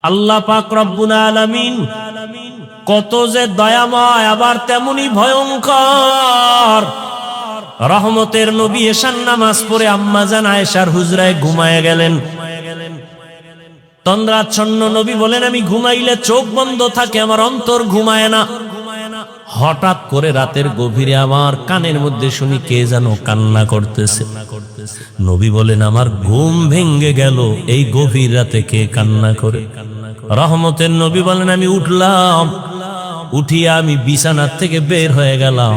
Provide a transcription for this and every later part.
আল্লাহ পাক রব্বুল আলামিন কত যে দয়াময় আবার তেমনি ভয়ঙ্কর। রহমতের নবী এশার নামাজ পড়ে আম্মাজান আয়েশার হুজরায় ঘুমায়ে গেলেন। তন্দ্রাচ্ছন্ন নবী বলেন, আমি ঘুমাইলে চোখ বন্ধ থাকে, আমার অন্তর ঘুমায় না। হঠাৎ করে রাতের গভীরে আমার কানের মধ্যে শুনি কে যেন কান্না করতেছে। নবী বলেন, আমার ঘুম ভেঙ্গে গেল, এই গভীর রাতে কে কান্না করে? রহমতের নবী বলেন, আমি উঠলাম, উঠিয়া আমি বিছানার থেকে বের হয়ে গেলাম।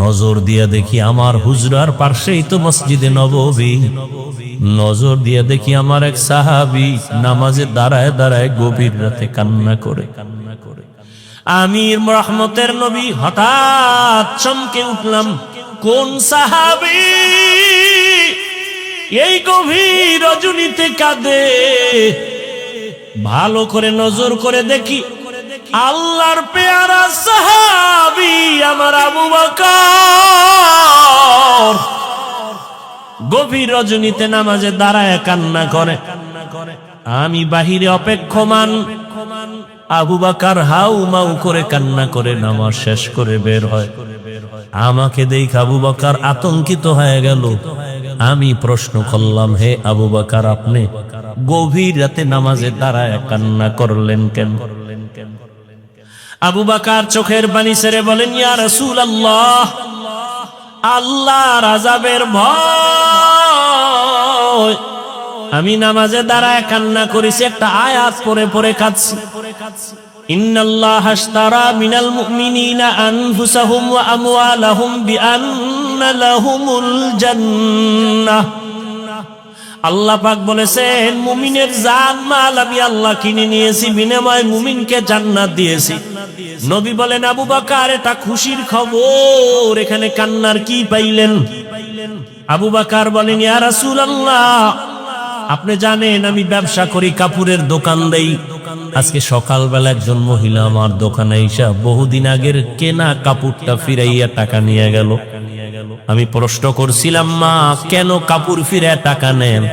নজর দিয়া দেখি আমার হুজরার পাশেই তো মসজিদে নববী। নজর দিয়া দেখি আমার এক সাহাবী নামাজে দাঁড়ায় দাঁড়ায় গভীর রাতে কান্না করে। আমি রহমতের নবী হঠাৎ চমকে উঠলাম, কোন সাহাবী এই গভীর রজনীতে কাঁদে? ভালো করে নজর করে দেখি আল্লাহর পেয়ারা সাহাবী আমার আবু বকর গভীর রজনীতে নামাজে দাঁড়ায় কান্না করে। আমি বাহিরে অপেক্ষমান, আবু বকর হাউ মাউ করে কান্না করে নামাজ শেষ করে বের হয়। আমাকে দেখে আবু বকর আতঙ্কিত হয়ে গেল। আমি প্রশ্ন করলাম, হে আবু বকর, আপনি গভীর রাতে নামাজে দাঁড়ায় কান্না করলেন কেন? আবু বকর চোখের পানি ছেড়ে বলেন, ইয়া রাসূলুল্লাহ, আল্লাহর আযাবের ভয় আমি নামাজে দাঁড়ায় কান্না করেছি, একটা আয়াত পড়ে পড়ে কাঁদছি। ইন্নাল্লাহা আশতারা মিনাল মুমিনিনা আনফুসাহুম ওয়া আমওয়ালাহুম বিআন্না লাহুমুল জান্নাহ। আল্লাহ পাক বলেছেন, মুমিনের জান মাল আমি আল্লাহ কিনে নিয়েছি, বিনিময়ে মুমিনকে জান্নাত দিয়েছি। নবী বলেন, আবু বকর এটা খুশির খবর, এখানে কান্নার কি পাইলেন? আবু বকর বলেন, ইয়া রাসূলুল্লাহ, আপনি জানেন আমি ব্যবসা করি, কাপড়ের দোকান দেই। আজকে সকালবেলা একজন মহিলা আমার দোকানে এসে বহুদিন আগের কেনা কাপড়টা ফিরাইয়া টাকা নিয়ে গেল। আমি প্রশ্ন করছিলাম, মা কেন কাপড় ফিরে টাকা নেন?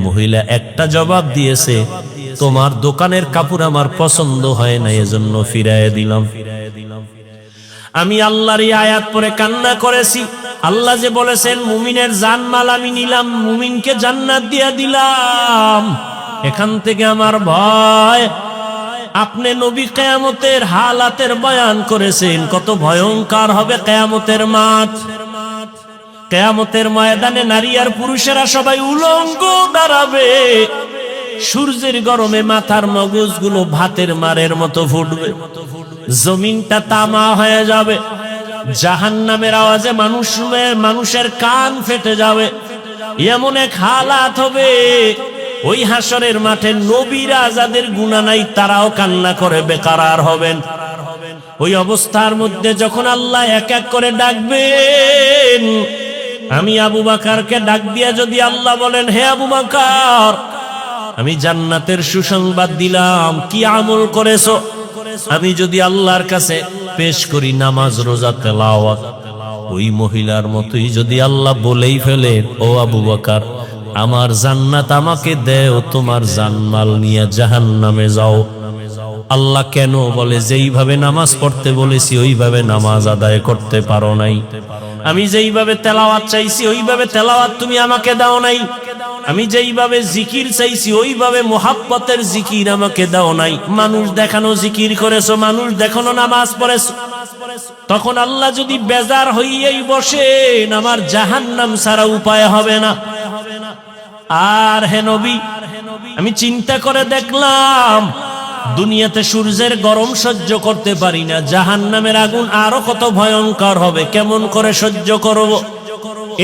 মহিলা একটা জবাব দিয়েছে, তোমার দোকানের কাপড় আমার পছন্দ হয় না, এজন্য ফিরাইয়া দিলাম। আমি আল্লাহর এই আয়াত পড়ে কান্না করেছি। আল্লাহ যে বলেছেন মুমিনের জানমাল আমি নিলাম, মুমিনকে জান্নাত দিয়ে দিলাম। এখান থেকে আমার ভয়। আপনি নবী কিয়ামতের হালাতের বয়ান করেছেন, কত ভয়ঙ্কর হবে কিয়ামতের মাঠ। কিয়ামতের ময়দানে নারী আর পুরুষেরা সবাই উলঙ্গ দাঁড়াবে। সূর্যের গরমে মাথার মগজগুলো ভাতের মারের মতো ফুটবে, জমিনটা তামা হয়ে যাবে। জাহান্নামের আওয়াজে মানুষের কান ফেটে যাবে। এমন এক হালাত হবে, ওই হাসরের মাঠে নবীরা যাদের গুনাহ নাই তারাও কান্না করে বেকারার হবেন। ওই অবস্থার মধ্যে যখন আল্লাহ এক এক করে ডাকবেন, আমি আবু বকরকে ডাক দিয়া যদি আল্লাহ বলেন, হে আবু বকর, আমি জান্নাতের সুসংবাদ দিলাম, কি আমল করেছো? আমি যদি আল্লাহর কাছে পেশ করি নামাজ, রোজা, তেলাওয়াত, ওই মহিলার মতোই যদি আল্লাহ বলেই ফেলে, ও আবু বকর, আমার জান্নাত আমাকে দেও, তোমার জানমাল নিয়ে জাহান্নামে যাও। আল্লাহ কেন বলে, যেইভাবে নামাজ পড়তে বলেছি ওইভাবে নামাজ আদায় করতে পারো নাই। আমি যেইভাবে তেলাওয়াত চাইছি ওইভাবে তেলাওয়াত তুমি আমাকে দাও নাই। আমি যেইভাবে জিকির চাইছি ওইভাবে মুহাব্বতের জিকির আমাকে দাও নাই। মানুষ দেখানো জিকির করেছো, মানুষ দেখানো নামাজ পড়েছো। তখন আল্লাহ যদি বেজার হইয়াই বসেন, আমার জাহান্নাম ছাড়া উপায় হবে না। আর হে নবী, আমি চিন্তা করে দেখলাম, দুনিয়াতে সূর্যের গরম সহ্য করতে পারি না, জাহান্নামের আগুন আরো কত ভয়ঙ্কর হবে, কেমন করে সহ্য করব?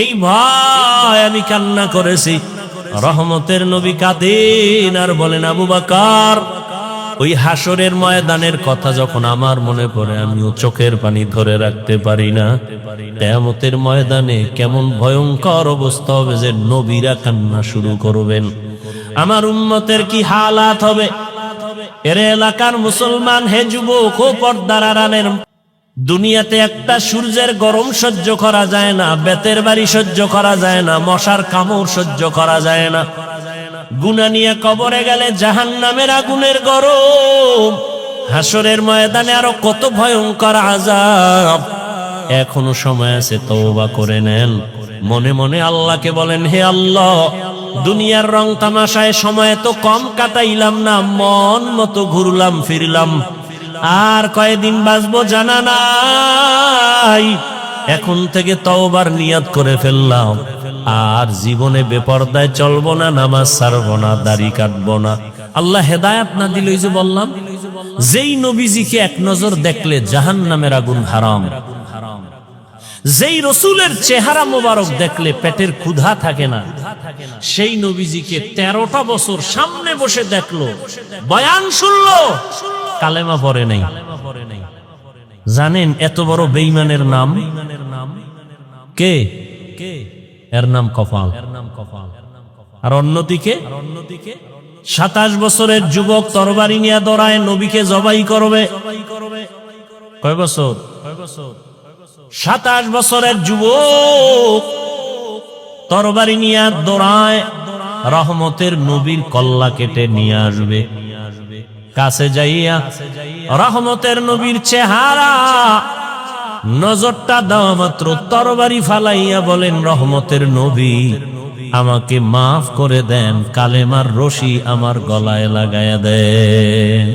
এই ভয় আমি কান্না করেছি। রহমতের নবী কাঁদেন আর বলেন, আবু বকর, ওই হাসরের ময়দানের কথা যখন আমার মনে পড়ে, আমিও চোখের পানি ধরে রাখতে পারি না। কিয়ামতের ময়দানে কেমন ভয়ঙ্কর অবস্থা হবে যে নবীরা কান্না শুরু করবেন। আমার উম্মতের কি হালাত হবে? এর এলাকার মুসলমান, হে যুবক ও পর্দার আড়ালের, দুনিয়াতে একটা সূর্যের গরম সহ্য করা যায় না, বেতের বাড়ি সহ্য করা যায় না, মশার কামড় সহ্য করা যায় না। গুনাহ নিয়ে কবরে গেলে জাহান্নামের আগুনের গরম, হাসরের ময়দানে আরো কত ভয়ঙ্কর আযাব। এখনো সময় আছে, তওবা করে নেন। মনে মনে আল্লাহকে বলেন, হে আল্লাহ, দুনিয়ার রং তামাশায় সময় তো কম কাটাইলাম না, মন মতো ঘুরলাম ফিরলাম, আর কয়দিন বাঁচবো জানা নাই। এখন থেকে তওবার নিয়ত করে ফেললাম, আর জীবনে বেপরদায় চলবো না, নামাজ ছাড়বো না, দাড়ি কাটবো না। আল্লাহ হেদায়েত না দিলেই যে বললাম, যেই নবীজিকে এক নজর দেখলে জাহান্নামের আগুন হারাম, যেই রসুলের চেহারা মোবারক দেখলে পেটের ক্ষুধা থাকে না, সেই নবীজিকে 13টা বছর সামনে বসে দেখলো, বয়ান শুনলো, কালেমা পড়ে নাই। জানেন এত বড় বেঈমানের নাম কে? এর নাম কপাল। আর অন্যদিকে 27 বছরের যুবক তরবারি নিয়ে দৌড়ায়, নবীকে জবাই করবে। কয় বছর? 27 বছরের যুবক তরবারি নিয়ে দৌড়ায়, রহমতের নবীর কল্লা কেটে নিয়ে আসবে। কাছে যাইয়া রহমতের নবীর চেহারা নজরটা দেওয়া মাত্র তরবারি ফালাইয়া বলেন, রহমতের নবী, আমাকে মাফ করে দেন, কালেমার রশি আমার গলায় লাগায়া দেন।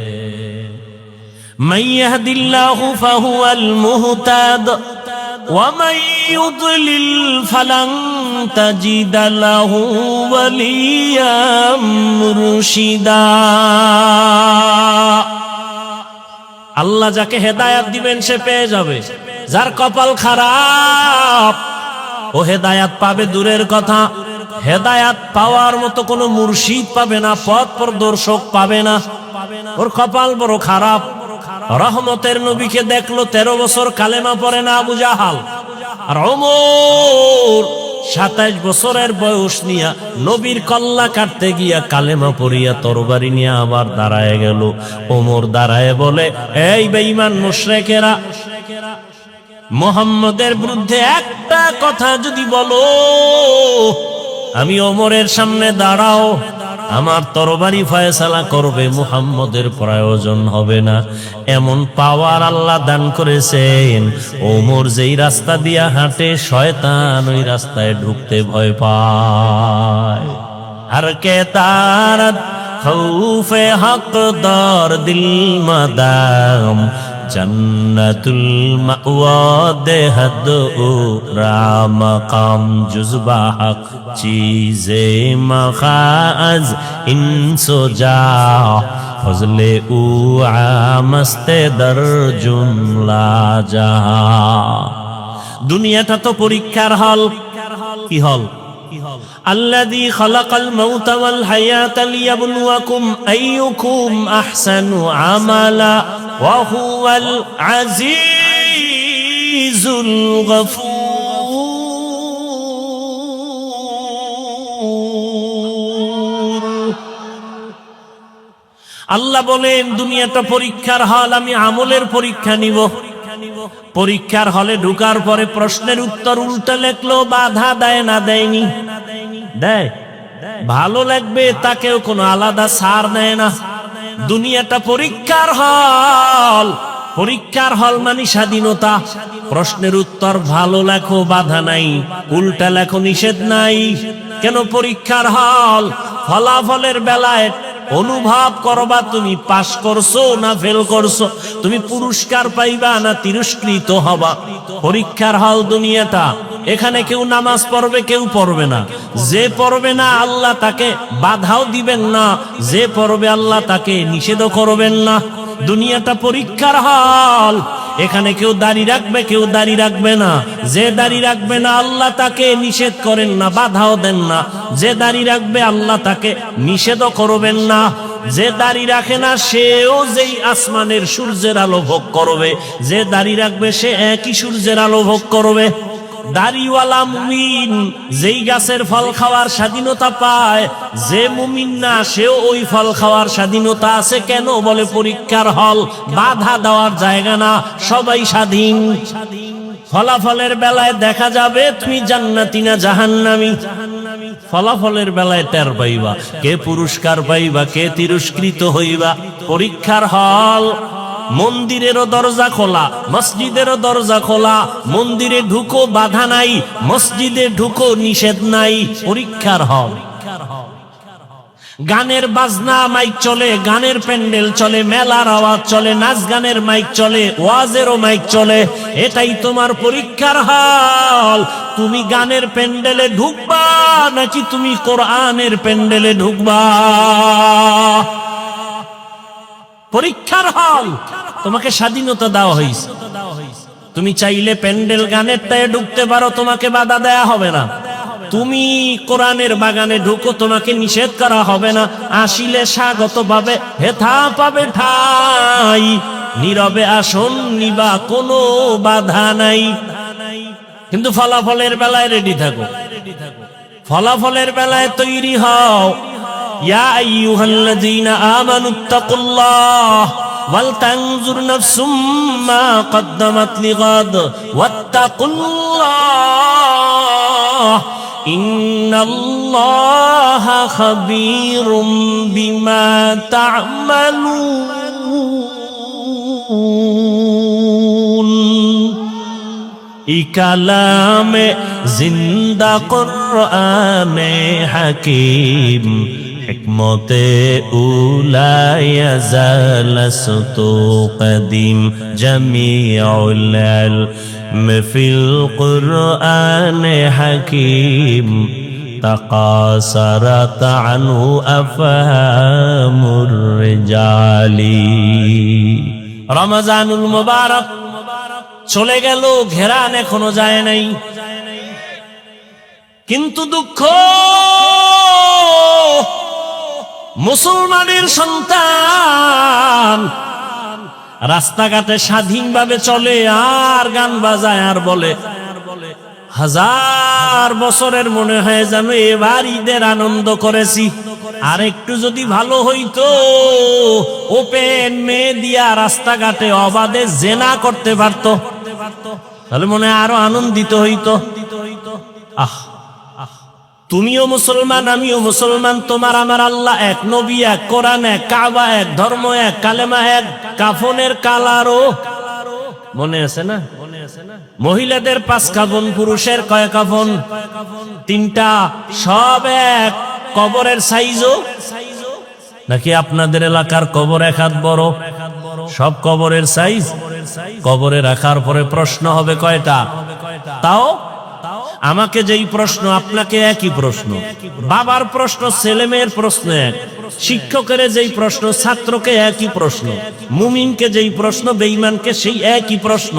মান ইয়াহদিল্লাহু ফাহুয়াল মুহতাদ ওয়া মান ইউদ্লিল ফালান তাজিদা লাহু ওয়ালিয়াম মুরশিদা। আল্লাহ যাকে হেদায়াত দিবেন সে পেয়ে যাবে, যার কপাল খারাপ ও হেদায়াত পাবে দূরের কথা, হেদায়াত পাওয়ার মতো কোনো মুর্শিদ পাবে না, পথ প্রদর্শক পাবে না, ওর কপাল বড় খারাপ। রহমতের নবীকে দেখলো, 13 বছর কালেমা পড়ে না আবু জাহাল। আর ওমর 27 বছরের বয়স নিয়া নবীর কল্লা কাটতে গিয়া কালেমা পড়িয়া তরবারি নিয়ে আবার দাঁড়ায় গেল। ওমর দাঁড়ায় বলে, এই বেঈমান মুশরিকেরা, মুহাম্মদের বিরুদ্ধে একটা কথা যদি বলো, আমি ওমরের সামনে দাঁড়াও, আমার তরবারি ফয়সালা করবে, মুহাম্মদের প্রয়োজন হবে না। এমন পাওয়ার আল্লাহ দান করেছেন, ওমর যেই রাস্তা দিয়া হাঁটে শয়তান ওই রাস্তায় ঢুকতে ভয় পায়। আর কে তারাত খৌফে হক দর দিল মাদাম, জন্নতুল মাওয়া দেহদ ও রামকাম জুজবা হক চীজে মখাজ ইনসো যা ফজলে উ আমস্তে দর জুমলা জাহা। দুনিয়াটা তো পরীক্ষার হল। কি হল? আল্লাযী খালাকাল মাউতা ওয়াল হায়াতা লিয়াবলুয়াকুম আইয়ুকুম আহসানু আমালা ওয়া হুয়াল আজিজুল গফুর। আল্লাহ বলেন, দুনিয়াটা পরীক্ষার হল, আমি আমলের পরীক্ষা নিব। পরীক্ষার হলে ঢুকার পরে প্রশ্নের উত্তর উল্টা লেখলো, বাধা দেয় না? দেয়নি? দেয়। ভালো লাগবে তাকেও কোনো আলাদা ছাড় দেয় না। দুনিয়াটা পরীক্ষার হল। পরীক্ষার হল মানে স্বাধীনতা। প্রশ্নের উত্তর ভালো লেখো, বাধা নাই, উল্টা লেখো, নিষেধ নাই। কেন পরীক্ষার হল? ফলাফলের বেলায় অনুভব করবা তুমি পাস করছো না ফেল করছো, তুমি পুরস্কার পাইবা না তিরস্কৃত হবা। পরীক্ষার হল দুনিয়াটা। এখানে কেউ নামাজ পড়বে, কেউ পড়বে না। যে পড়বে না আল্লাহ তাকে বাধাও দিবেন না, যে পড়বে আল্লাহ তাকে নিষেধও করবেন না। দুনিয়াটা পরীক্ষার হল। এখানে কেউ দাড়ি রাখবে, কেউ দাড়ি রাখবে না। যে দাড়ি রাখবে না আল্লাহ তাকে নিষেধ করেন না, বাধাও দেন না। যে দাড়ি রাখবে আল্লাহ তাকে নিষেধও করবেন না। যে দাড়ি রাখে না সেও যেই আসমানের সূর্যের আলো ভোগ করবে, যে দাড়ি রাখবে সে একই সূর্যের আলো ভোগ করবে। দাড়িওয়ালা মুমিন যেই গাছের ফল খাওয়ার স্বাধীনতা পায়, যে মুমিন না সেও ওই ফল খাওয়ার স্বাধীনতা আছে। কেন? বলে পরীক্ষার হল, বাধা দেওয়ার জায়গা না, সবাই স্বাধীন। ফলাফলের বেলায় দেখা যাবে তুমি জান্নাতি না জাহান্নামী। ফলাফলের বেলায় টের পাইবা কে পুরস্কার পাইবা কে তিরস্কৃত হইবা। পরীক্ষার হল, মন্দিরেরও দরজা খোলা, মসজিদেরও দরজা খোলা। মন্দিরে ঢুকো বাধা নাই, মসজিদে ঢুকো নিষেধ নাই। পরীক্ষার হল। গানের বাজনা মাইক চলে, গানের প্যান্ডেল চলে, মেলার আওয়াজ চলে, নাচ গানের মাইক চলে, ওয়াজেরও মাইক চলে। এটাই তোমার পরীক্ষার হল। তুমি গানের প্যান্ডেলে ঢুকবা নাকি তুমি কোরআনের প্যান্ডেলে ঢুকবা? পরীক্ষার হল। তোমাকে স্বাধীনতা দেওয়া হয়েছে, তুমি চাইলে প্যান্ডেল গানেরটায় ঢুকতে পারো, তোমাকে বাধা দেয়া হবে না। তুমি কোরআনের বাগানে ঢুকো, তোমাকে নিষেধ করা হবে না। আসিলে স্বাগত পাবে, হেথা পাবে ঠাই। নীরবে আসন নিবা, কোনো বাধা নাই। কিন্তু ফলাফলের বেলায় রেডি থাকো, ফলাফলের বেলায় তৈরি হও। ইয়া আইয়ুহাল্লাযীনা আমানুত্তাকুল্লাহ ওয়াল তানজুর নাফসুম মা কদ্দামাত লিগাদ ওয়াত্তাকুল্লাহ ইন্নাল্লাহা খাবীরুম বিমা তা'মালুন। ই কালামে জিন্দা কুরআনে হাকীম, হিকমতে উলায়া জালাসতু কদিম। জামিউল ইলম ফিল কুরআনে হাকীম, তাকাসারাত আনহু আফহামুর রিজালি। রমজানুল মুবারক চলে গেল, ঘেরান এখনো যায় নাই। কিন্তু দুঃখ, মুসলমানের সন্তান রাস্তাঘাটে স্বাধীনভাবে চলে আর গান বাজায় আর বলে, হাজার বছরের মনে হয় যেন এবার ঈদের আনন্দ করেছি। আর একটু যদি ভালো হইতো, ওপেন মেয়ে দিয়া রাস্তাঘাটে অবাধে জেনা করতে পারতো, তাহলে মনে হয় আরো আনন্দিত হইতো। আহ, তুমিও মুসলমান, আমিও মুসলমান, তোমার আমার আল্লাহ এক, নবী এক, কোরআন এক, কাবা এক, ধর্ম এক, কালেমা এক, কাফনের কালারও মনে আছে না? মহিলাদের 5 কাফন, পুরুষের কয় কাফন? 3টা, সব এক। কবরের সাইজও নাকি আপনাদের এলাকার কবর 1 হাত বড়? সব কবরের সাইজ। কবরে রাখার পরে প্রশ্ন হবে কয়টা? তাও আমাকে যেই প্রশ্ন, আপনাকে একই প্রশ্ন। বাবার প্রশ্ন, ছেলে মেয়ের প্রশ্ন এক। শিক্ষকের যেই প্রশ্ন, ছাত্রকে একই প্রশ্ন। মুমিনকে যেই প্রশ্ন, বেঈমানকে সেই একই প্রশ্ন।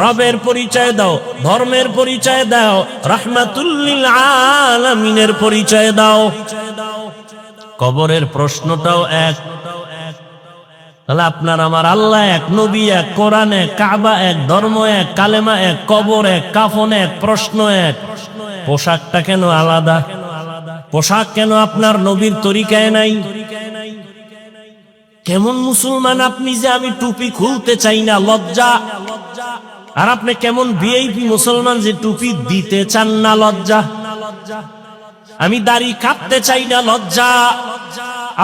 রবের পরিচয় দাও, ধর্মের পরিচয় দাও, রাহমাতুল লিল আলামিনের পরিচয় দাও। কবরের প্রশ্নটাও এক। তাহলে আপনার আমার আল্লাহ এক, নবী এক, কোরআন এক, কাবা এক, ধর্ম এক, কালেমা এক, কবর এক, কাফন এক, প্রশ্ন এক। পোশাকটা কেন আলাদা? পোশাক কেন আপনার নবীর তরিকায় নাই? কেমন মুসলমান আপনি যে আমি টুপি খুলতে চাই না, লজ্জা। আর আপনি কেমন ভিআইপি মুসলমান যে টুপি দিতে চান না, লজ্জা। আমি দাড়ি কাটতে চাই না, লজ্জা।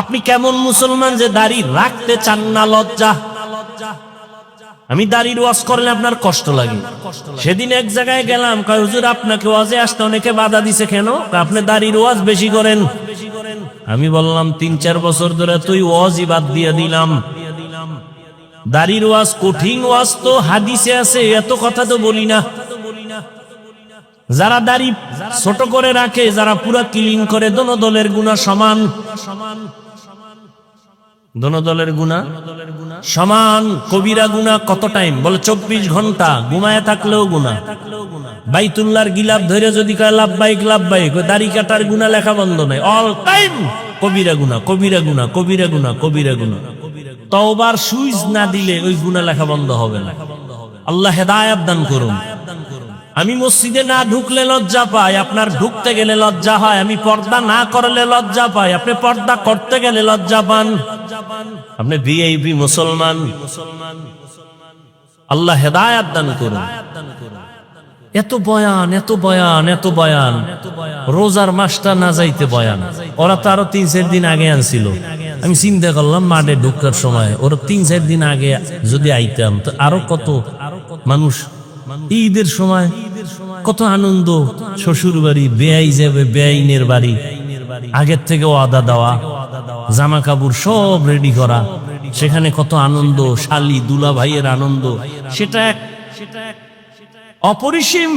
আপনি কেমন মুসলমান যে দাড়ি রাখতে চান না, লজ্জা। আমি দাড়ির ওয়াজ করলে আপনার কষ্ট লাগে। সেদিন এক জায়গায় গেলাম, কয় হুজুর আপনাকে ওয়াজে আসতে অনেকে বাধা দিছে কেন? আপনি দাড়ির ওয়াজ বেশি করেন। আমি বললাম 3-4 বছর ধরে তুই ওয়াজই বাদ দিয়ে দিলাম। দাড়ির ওয়াজ কঠিন ওয়াজ তো হাদিসে আছে, এত কথা তো বলি না। যারা দাড়ি ছোট করে রাখে, যারা পুরা ক্লিন করে, দোনো দলের গুনাহ সমান। দোনো দলের গুনাহ সমান। কবিরা গুনাহ কত টাইম? বলে 24 ঘন্টা ঘুমায় থাকলেও গুনাহ। বাইতুল্লাহর গিলাফ ধরে যদি কয় লাব্বাইক লাব্বাইক, দাড়ি কাটার গুনাহ লেখা বন্ধ নাই, অল টাইম কবিরা গুনাহ, কবিরা গুনাহ, কবিরা গুনাহ, কবিরা গুনাহ। তওবার সুইচ না দিলে ওই গুনাহ লেখা বন্ধ হবে না। আল্লাহ হেদায়েত দান করুন। আমি মসজিদে না ঢুকলে লজ্জা পাই, আপনার ঢুকতে গেলে লজ্জা হয়। আমি পর্দা না করলে লজ্জা পাই, আপনি পর্দা করতে গেলে লজ্জা পান। আপনি ভিআইপি মুসলমান। আল্লাহ হেদায়েত দান করুন। এত বয়ান, এত বয়ান, এত বয়ান, রোজার মাসটা না যাইতে বয়ান। ওরা তো আরো 3-4 দিন আগে আনছিল। আমি চিন্তা করলাম মাঠে ঢুকার সময় ওরা 3-4 দিন আগে যদি আইতাম তো আরো কত মানুষ। ঈদের সময় কত আনন্দ, শ্বশুর বাড়ি, বেয়াই যাবে বেআইনের বাড়ি, আগের থেকে ওয়াদা দেওয়া, জামা কাপড় সব রেডি করা, সেখানে কত আনন্দ, শালি দুলা ভাইয়ের আনন্দ, সেটা এক অপরিসীম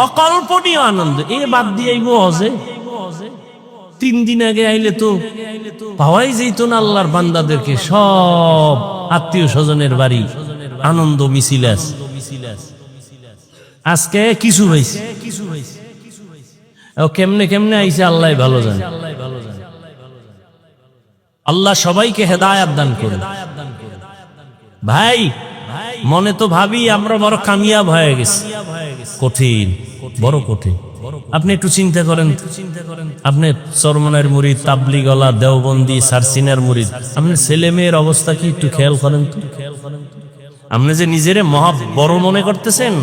অকল্পনীয় আনন্দ। এ বাদ দিয়ে আইবো হজে 3 দিন আগে আইলে তো পাওয়াই যেত না আল্লাহর বান্দাদেরকে। সব আত্মীয় স্বজনের বাড়ি আনন্দ মিছিল আছে। আজকে কিছু হয়েছে, কেমনে কেমনে আইছে আল্লাহ ভালো জানে। আল্লাহ সবাইকে হেদায়াত দান করুন। ভাই মনে তো ভাবি আমরা বড় কামিয়াব হয়ে গেছি, কঠিন, বড় কঠিন। আপনি একটু চিন্তা করেন, আপনি চরমনার মুরিদ, তাবলিগলা, দেওবন্দি, সারসিনার মুরিদ, আপনার ছেলে মেয়ের অবস্থা কি একটু খেয়াল করেন তো। আপনি যে নিজেরে মহা বড় মনে করতেছেন,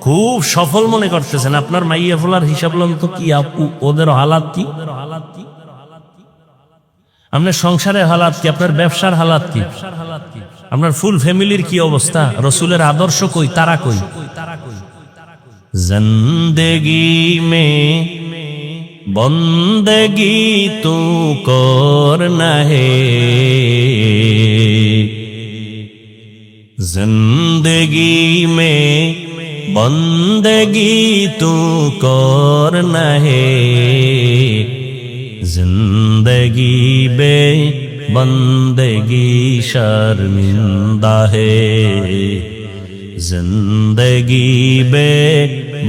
খুব সফল মনে করতেছেন, আপনার মাইয়া ফোলার হিসাব লন তো কি, ওদের হালাত কি, আপনার সংসারের হালাত কি, আপনার ব্যবসার হালাত কি, আপনার ফুল ফ্যামিলির কি অবস্থা, রসুলের আদর্শ কই, তারা কই। জিন্দেগি মে বন্দেগি তু করনা হে, जिंदगी में बंदगी तू करना है, जिंदगी बे बंदगी शर्मिंदा है, जिंदगी बे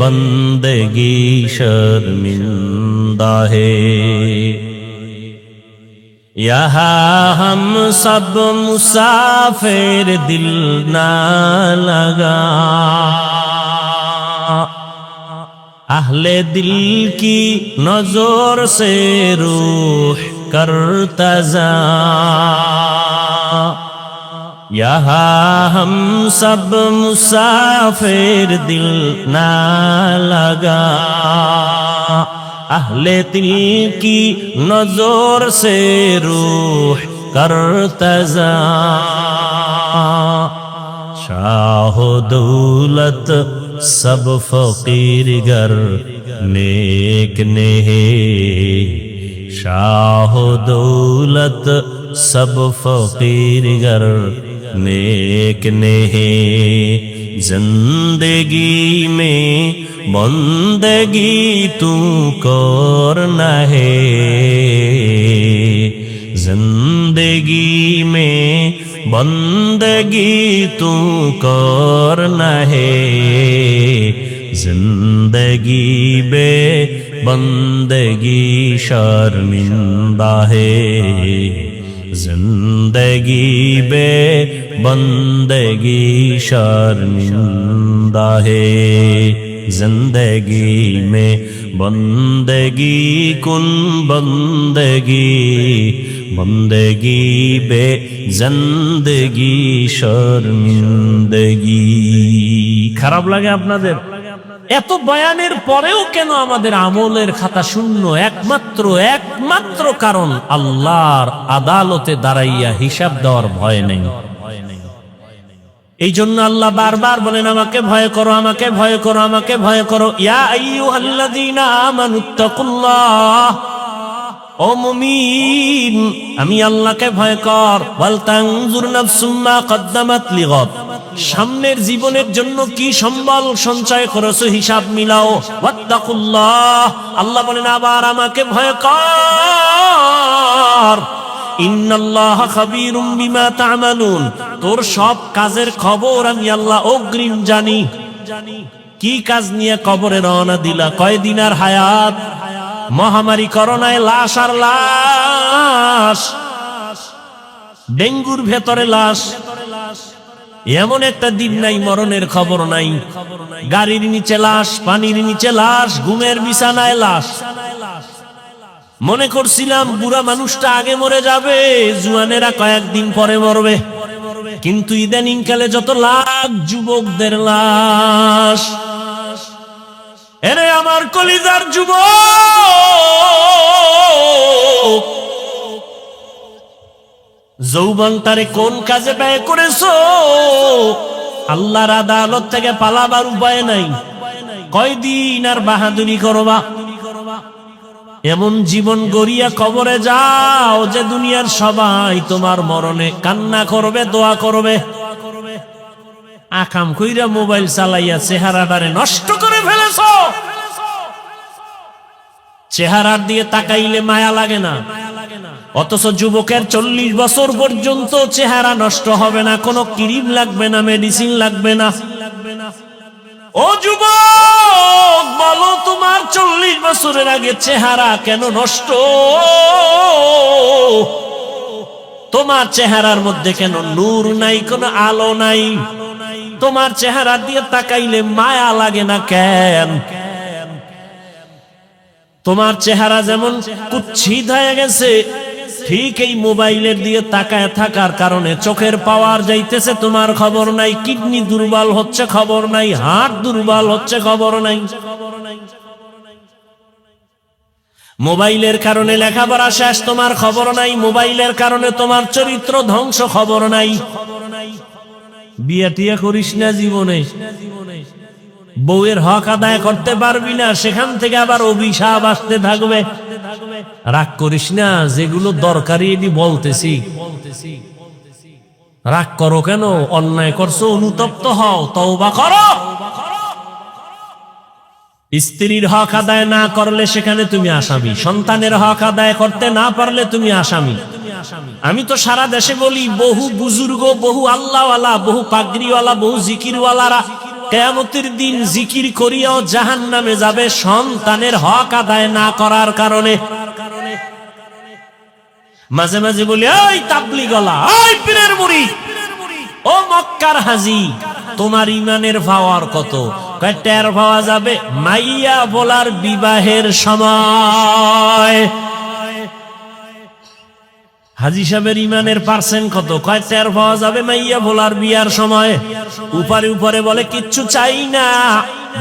बंदगी शर्मिंदा है। यहाँ हम सब मुसाफिर दिल ना लगा, अहले दिल की नजर से रूह करता जा, यहाँ हम सब मुसाफिर दिल ना लगा, अहले दिल की नजर से रूह करता जा, शाह दौलत सब फकीर गर नेक ने है, शाह दौलत सब फकीर गर नेक ने है, जिंदगी में बंदगी तू करना है, जिंदगी में बंदगी तू करना है, जिंदगी बे बंदगी शर्मिंदा है, जिंदगी बे बंदगी शर्मिंदा है, जिंदगी में बंदगी कुन बंदगी, बंदगी बे जिंदगी शर्मिंदगी। খারাপ লাগে আপনাদের? এত বয়ানের পরেও কেন আমাদের আমলের খাতা শূন্য? একমাত্র কারণ আল্লাহর আদালতে দাঁড়াইয়া হিসাব দেওয়ার ভয় নেই। এই জন্য আল্লাহ বারবার বলেন আমাকে ভয় করো, আমাকে ভয় করো, আমাকে ভয় করো। ইয়া আইয়ুহাল্লাযীনা আমানুত্তাকুল্লাহ, ও মুমিন আমি আল্লাহকে ভয় কর। ওয়াল তানজুর নাফসুম মা কদ্দামাত লিগাদ, সামনের জীবনের জন্য কি সম্বল সঞ্চয় করেছো হিসাব মিলাও। ওয়াত্তাকুল্লাহ, আল্লাহ বলেন আবার আমাকে ভয় কর। ইন্নাল্লাহা খাবীরুম বিমা তা'মালুন, তোর সব কাজের খবর আমি আল্লাহ অগ্রিম জানি। কি কাজ নিয়ে কবরে রওনা দিলা? কয়দিনের হায়াত? মহামারী করোনায় লাশ আর লাশ, ডেঙ্গুর ভেতরে লাশ, এমন একটা দিন নাই মরণের খবর নাই। গাড়ির নিচে লাশ, পানির নিচে লাশ, ঘুমের বিছানায় লাশ। মনে করছিলাম বুড়া মানুষটা আগে মরে যাবে, জুয়ানেরা কয়েকদিন পরে মরবে, কিন্তু ইদানিং কালে যত লাখ যুবকদের লাশ, এরে আমার কলিজার যুবক, যৌবনটারে কোন কাজে ব্যয় করেছো? আল্লাহর আদালত থেকে পালাবার উপায় নাই। কয়দিন আর বাহাদুরি করবা? এমন জীবন গড়িয়া কবরে যাও যে দুনিয়ার সবাই তোমার মরণে কান্না করবে, দোয়া করবে। আকাম কইরা মোবাইল চালাইয়া চেহারাটারে নষ্ট করে ফেলেছ। চেহারার দিয়ে তাকাইলে মায়া লাগে না, অথচ যুবকের 40 বছর পর্যন্ত চেহারা নষ্ট হবে না, কোনো ক্রিম লাগবে না, মেডিসিন লাগবে না। ও যুবক, বলো তোমার 40 বছরের আগে চেহারা কেন নষ্ট? তোমার চেহারার মধ্যে কেন নূর নাই, কোনো আলো নাই? তোমার চেহারা দিয়ে তাকাইলে মায়া লাগে না কেন? তোমার চেহারা যেমন কুৎসিত হয়ে গেছে, ঠিক এই মোবাইলের দিয়ে তাকায় থাকার কারণে চোখের পাওয়ার যাইতেছে, তোমার খবর নাই। কিডনি দুর্বল হচ্ছে, খবর নাই। হার্ট দুর্বল হচ্ছে, খবর নাই। মোবাইলের কারণে লেখাপড়া শেষ, তোমার খবর নাই। মোবাইলের কারণে তোমার চরিত্র ধ্বংস, খবর নাই। বিয়ে টিয়া করিস না জীবনে, বউয়ের হক আদায় করতে পারবি না, সেখান থেকে আবার অভিশাপ আসতে থাকবে। রাগ করিস না, যেগুলো দরকারি এটি বলতেছি। রাগ করো কেন? অন্যায় করছো, অনুতপ্ত হও, তওবা করো। স্ত্রীর হক আদায় না করলে সেখানে তুমি আসামি। সন্তানের হক আদায় করতে না পারলে তুমি আসামি। আমি তো সারা দেশে বলি, বহু বুজুর্গ, বহু আল্লাহওয়ালা, বহু পাগড়িওয়ালা, বহু জিকিরওয়ালারা কিয়ামতের দিন জিকির করিয়াও জাহান্নামে যাবে সন্তানের হক আদায় না করার কারণে। মাঝে মাঝে বলি, ওই তাবলীগওয়ালা, ওই পীরের মুরিদ, ও মক্কার হাজী, তোমার ইমানের পাওয়ার কত? টের পাওয়া যাবে মাইয়া বলার বিবাহের সময়। হাজী সাহেবের ইমানের পার্সেন্ট কত? কয় টের পাওয়া যাবে মাইয়া বলার বিয়ার সময়। উপরে উপরে বলে কিচ্ছু চাই না,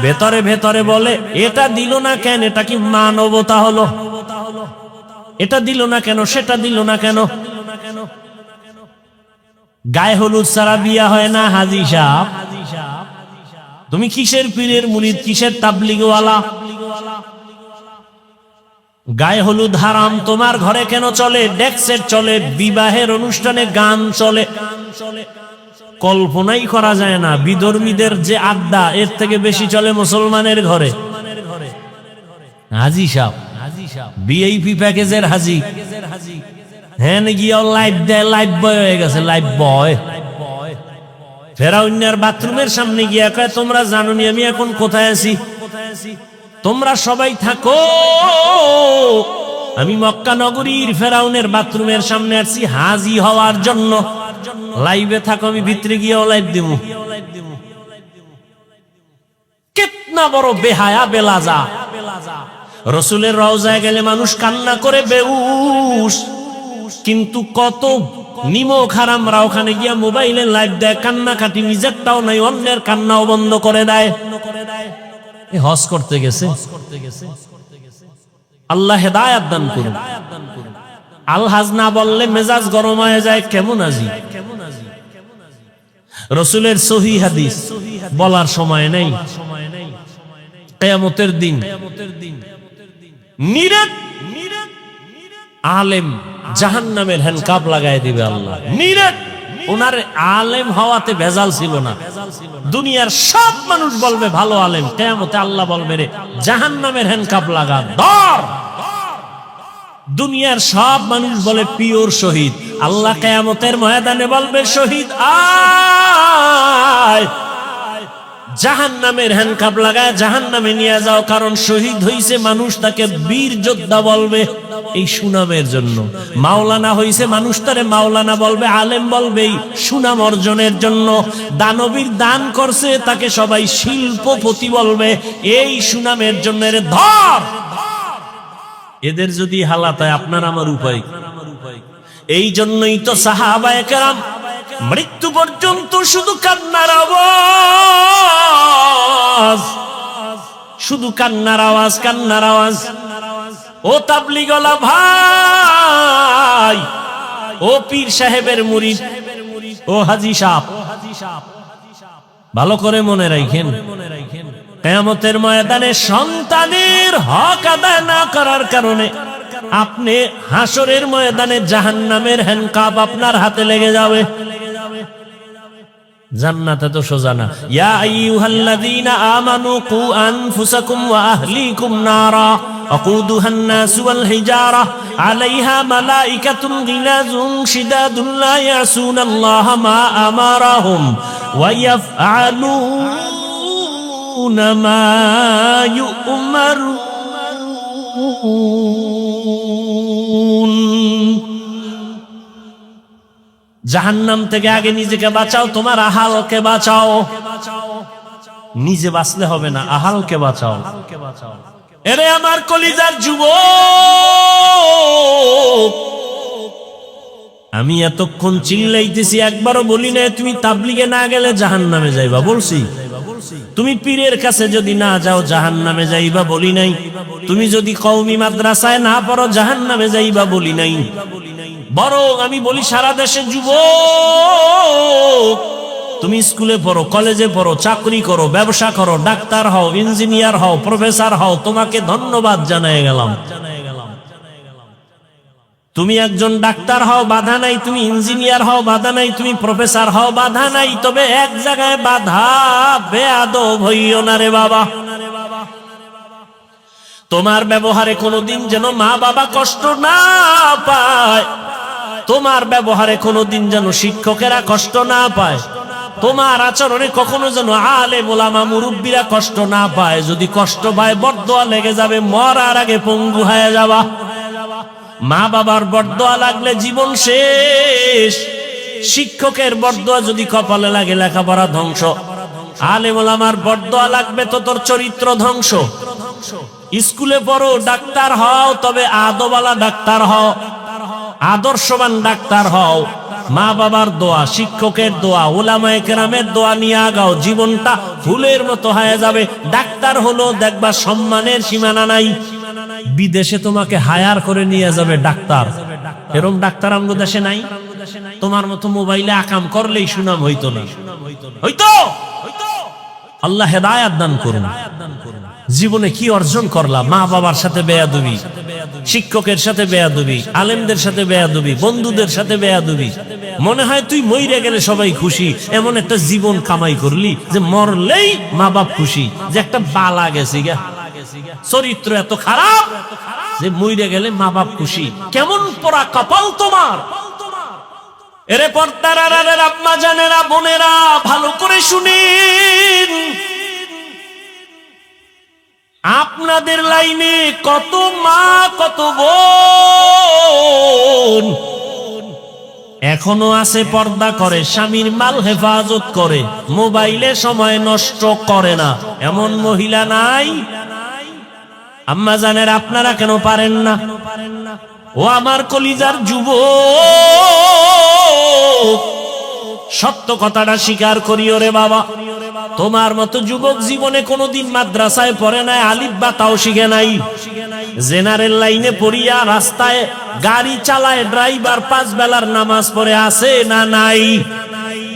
ভেতরে ভেতরে বলে এটা দিল না কেন? এটা কি মানবতা হলো? এটা দিল না কেন, সেটা দিল না কেন? গায়ে হলুদ ছাড়া বিয়া হয় না হাজী সাহেব। তুমি কিসের পীরের মুরিদ, কিসের তাবলীগওয়ালা? গায়ে হলুদ হারাম, তোমার ঘরে কেন চলে? ডেক্সেট চলে, বিবাহের অনুষ্ঠানে গান চলে, কল্পনাই করা যায় না। বিধর্মীদের যে আড্ডা, এর থেকে বেশি চলে মুসলমানের ঘরে। হাজী সাহেব ভিআইপি প্যাকেজের হাজী, হ্যাঁ গিয়ে লাইভ দেয়, লাইভ বয় হয়ে গেছে, লাইভ বয়। ফেরাউনের বাথরুমের সামনে গিয়া কয়, তোমরা জানোনি আমি এখন কোথায় আছি? তোমরা সবাই থাকো, আমি মক্কা নগরীর ফেরাউনের বাথরুমের সামনে আসছি হাজী হওয়ার জন্য। লাইভে থাকো, আমি ভিতরে গিয়েও লাইভ দিব। কিতনা বড় বেহায়া বেলাজা! রসুলের রওজায় গেলে মানুষ কান্না করে বেহুশ, কিন্তু কত নিমক হারামরা ওখানে গিয়া মোবাইলে লাইভ দেয়, কান্নাকাটি নিজেরটাও নাই, অন্যের কান্নাও বন্ধ করে দেয়। হজ করতে গেছে, আল্লাহ হেদায়াত দান করুন। আলহাজ না বললে মেজাজ গরম হয়ে যায়, কেমন আজি? রসুলের সহি হাদিস বলার সময় নেই। কিয়ামতের দিন নিরেট আলেম জাহান্নামের হ্যান্ডকাপ লাগাই দিবে আল্লাহ। নিরেট ওনার আলেম হওয়াতে ভেজাল ছিল না। দুনিয়ার সব মানুষ বলবে ভালো আলেম, কিয়ামতে আল্লাহ বলবে রে জাহান্নামের হ্যান্ডকাপ লাগা ধর। দুনিয়ার সব মানুষ বলে পিওর শহীদ, আল্লাহ কিয়ামতের ময়দানে বলবে শহীদ আয়, জাহান্নামের হ্যান্ডকাপ লাগায় জাহান্নামে নিয়ে যাও। কারণ শহীদ হইছে মানুষ তাকে বীর যোদ্ধা বলবে এই সুনামের জন্য। মাওলানা হইছে মানুষ তারে মাওলানা বলবে, আলেম বলবে এই সুনাম অর্জনের জন্য। দানবীর দান করছে তাকে সবাই শিল্পপতি বলবে এই সুনামের জন্য। রে ধর, এদের যদি হালাত হয় আপনার আমার উপায়। এই জন্যই তো সাহাবায়ে কেরাম মৃত্যু পর্যন্ত শুধু কান্নার আওয়াজ। শুধু কান্নার আওয়াজ, কান্নার আওয়াজ। ও তাবলীগওয়ালা ভাই, ও পীর সাহেবের মুরিদ, ও হাজী সাহেব, ভালো করে মনে রাখেন, কিয়ামতের ময়দানে সন্তানের হক আদায় না করার কারণে আপনি হাসরের ময়দানে জাহান্নামের হ্যান্ডকাপ আপনার হাতে লেগে যাবে। জান্নাতে তো সোজা না। ইয়া আইয়ুহাল্লাযীনা আমানু কু আনফুসাকুম ওয়া আহলিকুম নারা আকুদুহান নাসু ওয়াল হিজারা আলাইহা মালাইকাতুন গিলাযুন শিদাদুন লা ইয়াসুনাল্লাহা মা আমারাহুম ওয়া ইয়াফআলুনা মা ইউমারুন। জাহান্নাম থেকে আগে নিজেকে বাঁচাও, তোমার আহালকে বাঁচাও। নিজে বাঁচলে হবে না, আহালকে বাঁচাও। এরে আমার কলিজার যুবক, আমি এতক্ষণ চিল্লাইতেছি, একবারও বলি না তুমি তাবলীগে না গেলে জাহান্নামে যাইবা, বলছি? তুমি পীরের কাছে যদি না যাও জাহান্নামে যাইবা, বলি নাই? তুমি যদি কওমি মাদ্রাসায় না পড়ো জাহান্নামে যাইবা, বলি নাই? বরং আমি বলি সারা দেশে যুবক, তুমি স্কুলে পড়ো, কলেজে পড়ো, চাকরি করো, ব্যবসা করো, ডাক্তার হও, ইঞ্জিনিয়ার হও, প্রফেসর হও, তোমাকে ধন্যবাদ জানাই গেলাম। তুমি একজন ডাক্তার হও, বাধা নাই। তুমি ইঞ্জিনিয়ার হও, বাধা নাই। তুমি প্রফেসর হও, বাধা নাই। তবে এক জায়গায় বাধা, বেয়াদব হইও না রে বাবা। তোমার ব্যবহারে কোনোদিন যেন মা বাবা কষ্ট না পায়, তোমার ব্যবহারে কোনোদিন যেন শিক্ষকেরা কষ্ট না পায়, তোমার আচরণে কখনো যেন আলেম ওলামা মুরব্বীরা কষ্ট না পায়। যদি কষ্ট পায় বরদোয়া লেগে যাবে, মরার আগে পঙ্গু হয়ে যাবা। মা বাবার বরদোয়া লাগলে জীবন শেষ। শিক্ষকের বরদোয়া যদি কপালে লাগে লেখাপড়া ধ্বংস। আলেম ওলামার বরদোয়া লাগবে তো তোর চরিত্র ধ্বংস। স্কুলে পড়ো, ডাক্তার হও, তবে আদওয়ালা ডাক্তার হও, আদর্শবান ডাক্তার হও। মা বাবার দোয়া, শিক্ষকের দোয়া, উলামায়ে কেরামের দোয়া নিয়ে আগাও। জীবনটা ফুলের মতো হয়ে যাবে। ডাক্তার হলো দেখবা সম্মানের সীমানা নাই। বিদেশে তোমাকে হায়ার করে নিয়ে যাবে ডাক্তার, এরকম ডাক্তার আমগো দেশে নাই। তোমার মতো মোবাইলে আকাম করলেই সুনাম হইতো না, হইতো? আল্লাহ হেদায়েত দান করুন। জীবনে কি অর্জন করলাম? মা বাবার সাথে বেয়াদবি, শিক্ষকের সাথে বেয়াদবি, আলেমদের সাথে বেয়াদবি, বন্ধুদের সাথে বেয়াদবি। মনে হয় তুই মইরে গেলে সবাই খুশি, এমন একটা জীবন কামাই করলি যে মরলেই মা বাপ খুশি, যে একটা বালা গেছি গা। চরিত্র এত খারাপ যে মইরে গেলে মা বাপ খুশি। কেমন পোড়া কপাল তোমার! এরে পর্দার আড়ালের আম্মা জানেরা, বোনেরা, ভালো করে শুনেন। আপনাদের লাইনে কত মা, কত বোন এখনো আছে পর্দা করে, স্বামীর মাল হেফাজত করে, মোবাইলে সময় নষ্ট করে না। এমন মহিলা নাই? আম্মা জানেরা, আপনারা কেন পারেন না? ও আমার কলিজার যুবক, সত্য কথাটা স্বীকার করিও রে বাবা। তোমার মতো যুবক জীবনে কোনোদিন মাদ্রাসায় পড়ে নাই, আলিফ বা তাও শিখে নাই। জেনারেল লাইনে পড়িয়া রাস্তায় গাড়ি চালায়, ড্রাইভার 5 বেলার নামাজ পড়ে আছে না নাই?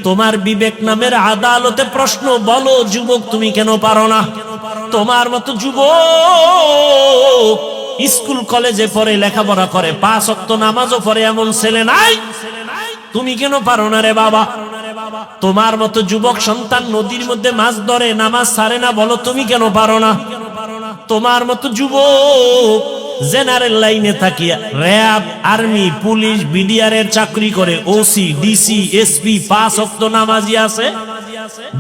তোমার বিবেক নামের আদালতে প্রশ্ন, বলো যুবক তুমি কেন পারো না? তোমার মতো যুবক স্কুল কলেজে পড়ে, লেখাপড়া করে, 5 ওয়াক্ত নামাজও পড়ে এমন ছেলে নাই? তুমি কেন পারো না রে বাবা? তোমার মতো যুবক সন্তান নদীর মধ্যে মাছ ধরে, নামাজ ছাড়ে না, বলো তুমি কেন পারো না? তোমার মতো যুবক জেনারেল লাইনে থাকিয়া র‍্যাব, আর্মি, পুলিশ, বিডিআর এর চাকরি করে, ওসি, ডিসি, এসপি, 5 ওয়াক্ত নামাজি আছে,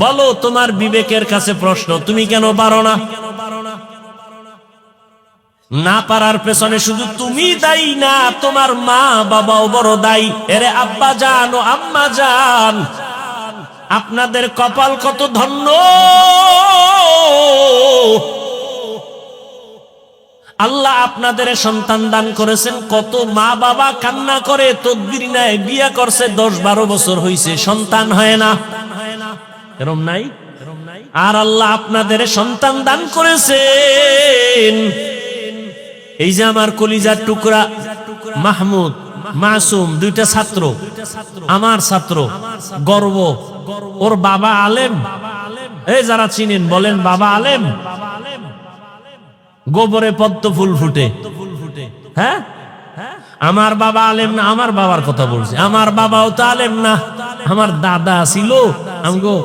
বলো তোমার বিবেকের কাছে প্রশ্ন, তুমি কেন পারো না? না পারার পেছনে শুধু তুমি দায়ী না, তোমার মা বাবাও বড় দায়ী। এরে আব্বা জান ও আম্মা জান, আপনাদের কপাল কত ধন্য। আল্লাহ আপনাদের সন্তান দান করেছেন। কত মা বাবা কান্না করে, তদবির নেয়, বিয়ে করছে, 10-12 বছর হইছে, সন্তান হয় না। এরম নাই? আর আল্লাহ আপনাদের সন্তান দান করেছেন। এই যে আমার কলিজার টুকরা মাহমুদ, মাসুম, দুইটা ছাত্র, আমার ছাত্র, গর্ব। ওর বাবা আলেম, এই যারা চিনেন বলেন বাবা আলেম। গোবরে পদ্ম ফুল ফুটে, হ্যাঁ। আমার বাবা আলেম না, আমার বাবার কথা বলছি। আমার বাবাও তো আলেম না, আমার দাদা ছিল আমগো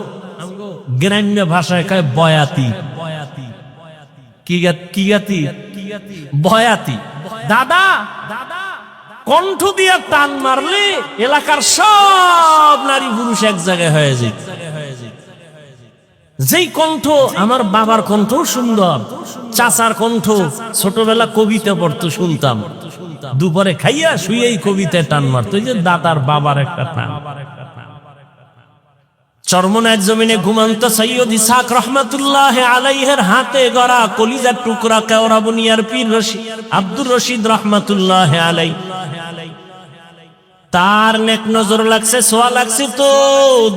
গ্রাম্য ভাষায় কয় বয়াতি। কি গাতি? বয়াতি। দাদা কণ্ঠ দিয়া টান মারলে এলাকার সব নারী পুরুষ এক জায়গায় হয়ে যায়। যেই কণ্ঠ, আমার বাবার কণ্ঠ সুন্দর, চাচার কণ্ঠ ছোটবেলা কবিতা পড়তো শুনতাম, দুপুরে খাইয়া শুয়েই কবিতায় টান মারতো। যে দাদার বাবার একটা টান। চরমনায় জমিনে ঘুমন্ত সৈয়দ ইসহাক রহমাতুল্লাহ আলাইহির হাতে গড়া কলিজার টুকরা কেওড়া বুনিয়ার পীর আব্দুর রশিদ রহমাতুল্লাহ আলাই, তার নেক নজর লাগছে, সোয়া লাগছে তো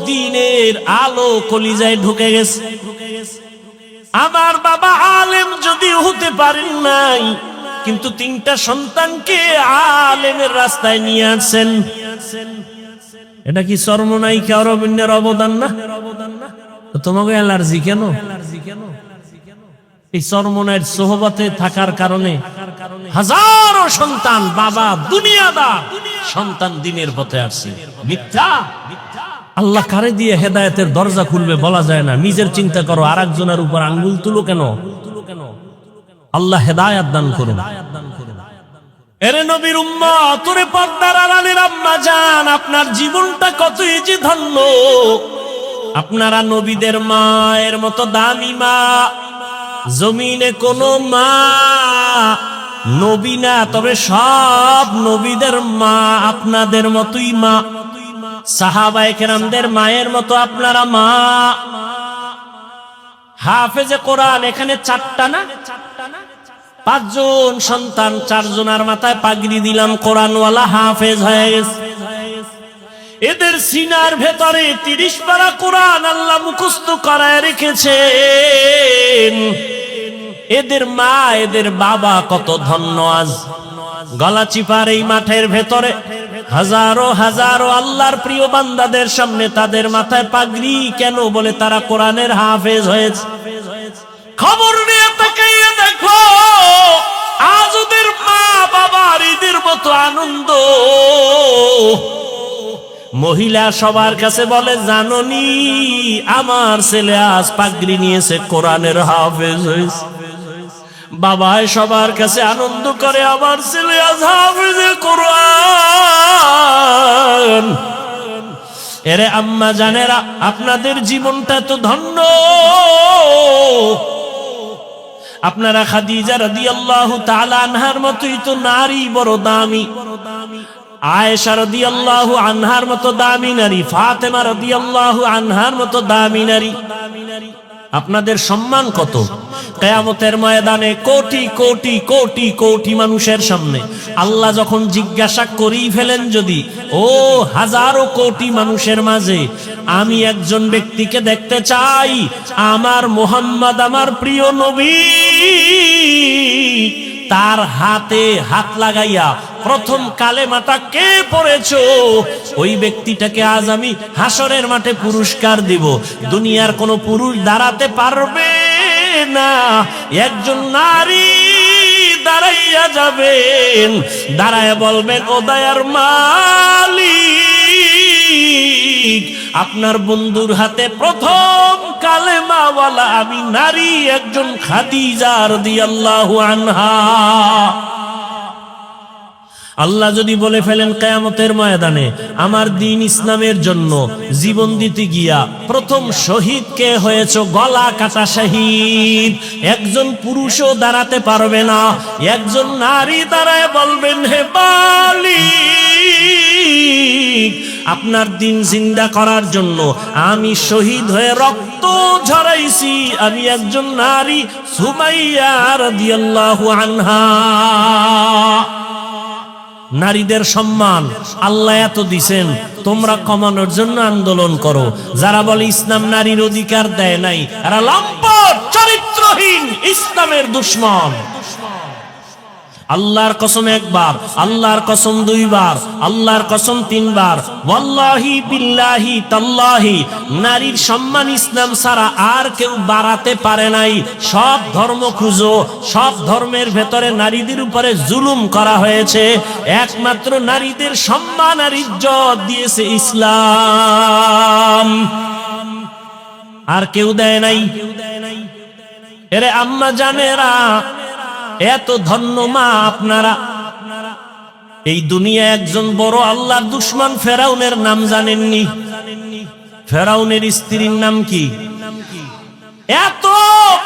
দিনের আলো কলিজায় ঢুকে গেছে। আমার বাবা আলেম যদিও হতে পারেন নাই, কিন্তু তিনটা সন্তানকে আলেমের রাস্তায় নিয়ে আসছেন। এটা কি চরমনাই কেওড়া বুনিয়ার অবদান না? তোমাকে অ্যালার্জি কেন? এই চরমনাইয়ের সোহবতে থাকার কারণে হাজারো সন্তান, বাবা দুনিয়াদার, সন্তান দিনের পথে আসছে। মিথ্যা। আল্লাহ কারে দিয়ে হেদায়েতের দরজা খুলবে বলা যায় না। নিজের চিন্তা করো, আর একজনের উপর আঙ্গুল তুলো কেন? আল্লাহ হেদায়েত দান করুন। এরে নবীর উম্মত, ওরে পর্দার আড়ালের আম্মা জান, আপনার জীবনটা কতই যে ধন্য। আপনারা নবীদের মায়ের মতো দামি মা, জমিনে কোন মা নবী না, তবে সব নবীদের মা আপনাদের মতোই মা। সাহাবায়ে কেরামদের মায়ের মতো আপনারা মা। হাফেজে কোরআন এখানে 4টা না 5 জন সন্তান, 4 জনের মাথায় পাগড়ি দিলাম, কোরআনওয়ালা হাফেজ হয়ে গেছে। এদের সিনার ভেতরে 30 পারা কোরআন আল্লাহ মুখস্থ করায় রেখেছেন। এদের মা, এদের বাবা কত ধন্য। আজ গলাচিপার এই মাঠের ভেতরে হাজারো হাজারো আল্লাহর প্রিয় বান্দাদের সামনে তাদের মাথায় পাগড়ি কেন? বলে তারা কোরআনের হাফেজ হয়েছে। খবর নিয়ে তাকাইয়া দেখো, আজ ওদের মা বাবার ঈদের মতো আনন্দ। মহিলা সবার কাছে বলে, জাননি আমার ছেলে আজ পাগড়ি নিয়েছে, কোরআনের হাফেজ হয়েছে। বাবাই সবার কাছে আনন্দ করে, আমার ছেলে আজ হাফেজে কোরআন। এরে আম্মা জানেরা, আপনাদের জীবনটা তো ধন্য। আপনারা খাদিজা রাদিয়াল্লাহু তাআলা আনহার মতোই তো নারী, বড় দামি। আয়েশা রাদিয়াল্লাহু আনহার মতো দামি নারী, ফাতেমা রাদিয়াল্লাহু আনহার মতো দামি নারী। আপনাদের সম্মান কত? কিয়ামতের ময়দানে কোটি কোটি কোটি কোটি মানুষের সামনে আল্লাহ যখন জিজ্ঞাসা করেই ফেলেন, যদি ও হাজারো কোটি মানুষের মাঝে আমি একজন ব্যক্তিকে দেখতে চাই, আমার মুহাম্মদ, আমার প্রিয় নবী, তার হাতে হাত লাগাইয়া প্রথম কালেমাটা কে পড়েছো, ওই ব্যক্তিটাকে আজ আমি হাসরের মাঠে পুরস্কার দিব। দুনিয়ার কোন পুরুষ দাঁড়াতে পারবে না। একজন নারী দাঁড়াইয়া যাবেন, দাঁড়ায় বলবেন, ও দয়ার মালিক, আপনার বন্ধুর হাতে প্রথম কালেমাওয়ালা আমি নারী, একজন খাদিজা রাদিয়াল্লাহু আনহা। আল্লাহ যদি বলে ফেলেন কিয়ামতের ময়দানে, আমার দ্বীন ইসলামের জন্য জীবন দিতে গিয়া প্রথম শহীদ কে হয়েছ? গলা কাটা শহীদ। একজন পুরুষও দাঁড়াতে পারবে না। একজন নারী দাঁড়ায় বলবেন, হে মালিক, আপনার দ্বীন জিন্দা করার জন্য আমি শহীদ হয়ে রক্ত ঝরাইছি, আমি একজন নারী, সুমাইয়া রাদিয়াল্লাহু আনহা। নারীদের সম্মান আল্লাহ এত দিছেন, তোমরা কমানোর জন্য আন্দোলন করো। যারা বলে ইসলাম নারীর অধিকার দেয় নাই, এরা লম্পট, চরিত্রহীন, ইসলামের দুশমন। আল্লাহর কসম একবার, আল্লাহর কসম দুইবার, আল্লাহর কসম তিনবার, ওয়াল্লাহি বিল্লাহি তাল্লাহি, নারীর সম্মান ইসলাম ছাড়া আর কেউ বাড়াতে পারে নাই। সব ধর্ম খুঁজো, সব ধর্মের ভেতরে নারীদের উপরে জুলুম করা হয়েছে, একমাত্র নারীদের সম্মান আর ইজ্জত দিয়েছে ইসলাম, আর কেউ দেয় নাই। এরে আম্মা জানেরা, এত ধন্য মা আপনারা। এই দুনিয়া একজন বড় আল্লাহর দুশমন ফেরাউনের নাম জানেননি? ফেরাউনের স্ত্রীর নাম কি? এত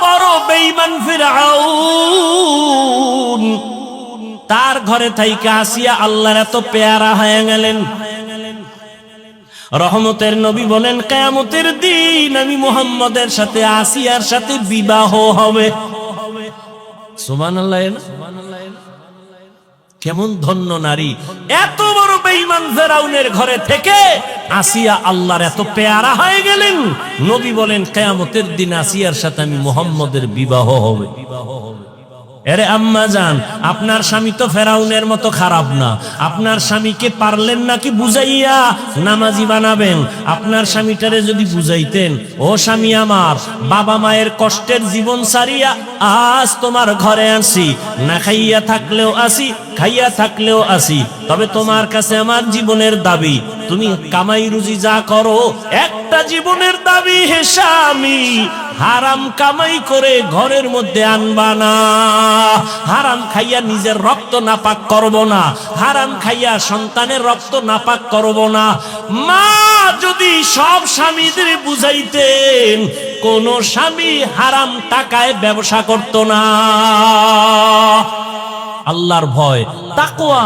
বড় বেঈমান ফিরআউন, তার ঘরে থাইকা আসিয়া আল্লাহর এত পেয়ারা হয়ে গেলেন। রহমতের নবী বলেন, কিয়ামতের দিন আমি মুহাম্মদের সাথে আসিয়ার সাথে বিবাহ হবে। সুবহানাল্লাহ। কেমন ধন্য নারী! এত বড় বেঈমান ফেরাউনের ঘরে থেকে আসিয়া আল্লাহর এত পেয়ারা হয়ে গেলেন। নবী বলেন, কিয়ামতের দিন আসিয়ার সাথে আমি মুহাম্মদের বিবাহ হবে। এরে আম্মা জান, আপনার স্বামী তো ফেরাউনের মতো খারাপ না। আপনার স্বামীকে পারলেন নাকি বুঝাইয়া নামাজি বানাবেন? আপনার স্বামীটারে যদি বুঝাইতেন, ও স্বামী আমার, বাবা মায়ের কষ্টের জীবন সারিয়া আজ তোমার ঘরে আসি, না খাইয়া থাকলেও আসি, খাইয়া থাকলেও আসি, তবে তোমার কাছে আমার জীবনের দাবি, তুমি কামাই রুজি যা করো, একটা জীবনের দাবি হে স্বামী, হারাম কামাই করে ঘরের মধ্যে আনবা না। হারাম খাইয়া নিজের রক্ত নাপাক করব না, হারাম খাইয়া সন্তানের রক্ত নাপাক করব না। মা যদি সব স্বামীদের বুঝাইতেন, কোন স্বামী হারাম টাকায় ব্যবসা করত না। আল্লাহর ভয়, তাকওয়া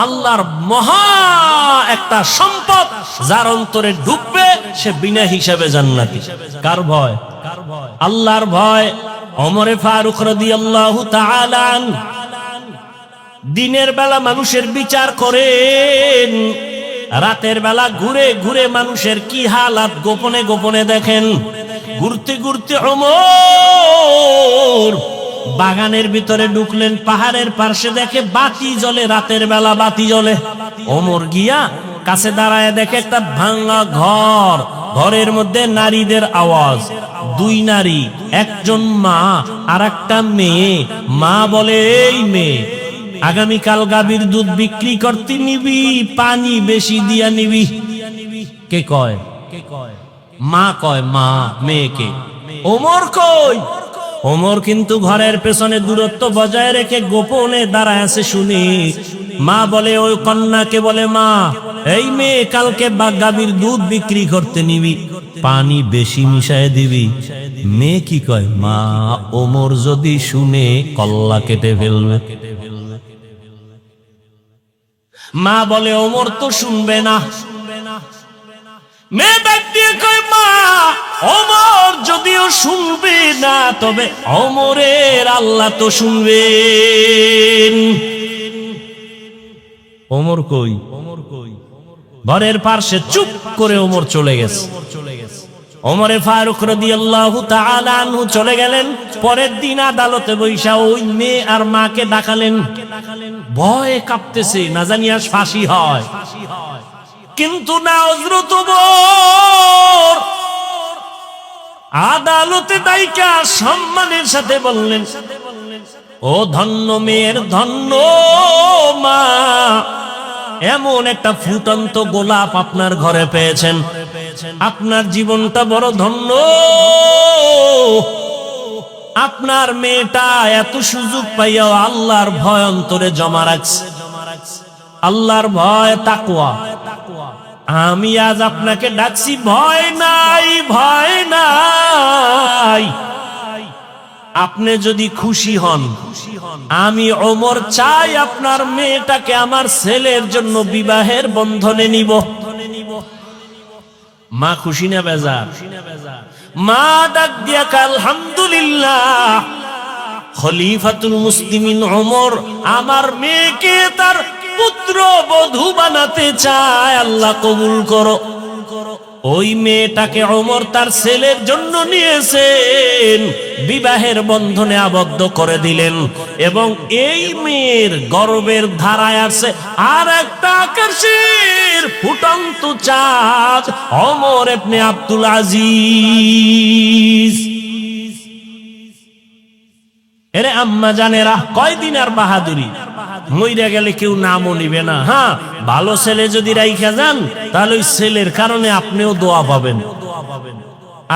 আল্লাহর মহা একটা সম্পদ, যার অন্তরে ঢুকবে সে বিনা হিসাবে জান্নাতি। কার ভয়? আল্লাহর ভয়। ওমরে ফারুক রাদিয়াল্লাহু তাআলা আনহু দিনের বেলা মানুষের বিচার করেন, রাতের বেলা ঘুরে ঘুরে মানুষের কি হালাত গোপনে গোপনে দেখেন। ঘুরতে ঘুরতে ওমর বাগানের ভিতরে ঢুকলেন, পাহাড়ের পাশে দেখে বাতি জ্বলে, রাতের বেলা বাতি জ্বলে। ওমর গিয়া কাছে দাঁড়ায় দেখে একটা ভাঙা ঘর, ঘরের মধ্যে নারীদের আওয়াজ, দুই নারী, একজন মা আর একটা মেয়ে। মা বলে, এই মেয়ে, আগামীকাল গাভীর দুধ বিক্রি করতে নিবি, পানি বেশি দিয়া নিবি। কে কয়? মা কয়, মা মেয়েকে। ওমর কই? ওমর কিন্তু ঘরের পেছনে দূরত্ব বজায় রেখে গোপনে দাঁড়ায় আছে শুনি। মা বলে, ওই কন্যাকে বলে, মা, এই মেয়ে কালকে গাভীর দুধ বিক্রি করতে নিবি, পানি বেশি মিশায় দিবি। মেয়ে কি কয়? মা, ওমর যদি শুনে কল্লা কেটে ফেলবে। মা বলে, ওমর তো শুনবে না। মেয়ে ডাক দিয়ে কয়, মা, ওমর যদিও শুনবে না, তবে ওমরের আল্লাহ তো শুনবেন। ওমর কই? ঘরের পাশে চুপ করে ওমর চলে গেছে। ওমরে ফারুক রাদিয়াল্লাহু তাআলা আনহু চলে গেলেন। পরের দিন আদালতে বৈশা ওই মেয়ে আর মাকে ডাকালেন। ভয়ে কাঁপতেছে, না জানি আজ ফাঁসি হয়। কিন্তু না, হযরত ওমর আদালতে দাইকা সম্মানের সাথে বললেন, ও ধন্য মেয়ের ধন্য মা, এমন একটা ফুটন্ত গোলাপ আপনার ঘরে পেয়েছেন, আপনার জীবনটা বড় ধন্য। আপনার মেয়েটা এত সুযোগ পাইয়াও আল্লাহর ভয় অন্তরে জমা রাখছে। আল্লাহর ভয়, তাকওয়া। আমি আজ আপনাকে ডাকছি, ভয় নাই, ভয় নাই। আপনি যদি খুশি হন, আমি ওমর চাই আপনার মেয়েটাকে আমার ছেলের জন্য বিবাহের বন্ধনে নিব। মা খুশি না বেজার? মা ডাক দিয়া কয়, আলহামদুলিল্লাহ, খলিফাতুল মুসলিমিন ওমর আমার মেয়েকে তার পুত্র বধূ বানাতে চায়, আল্লাহ কবুল করো। ওই মেয়েটাকে ওমর তার ছেলের জন্য নিয়েছেন, বিবাহের বন্ধনে আবদ্ধ করে দিলেন, এবং এই মেয়ের গর্বের ধারায় আছে আর একটা আকাশের ফুটন্ত চাঁদ, ওমর ইবনে আব্দুল আজিজ। এরে আম্মা জানেরা, কয়দিন আর বাহাদুরি, মইরা গেলে কেউ নামও নিবে না। হ্যাঁ, ভালো ছেলে যদি রাইখা যান তাহলে ওই ছেলের কারণে আপনিও দোয়া পাবেন,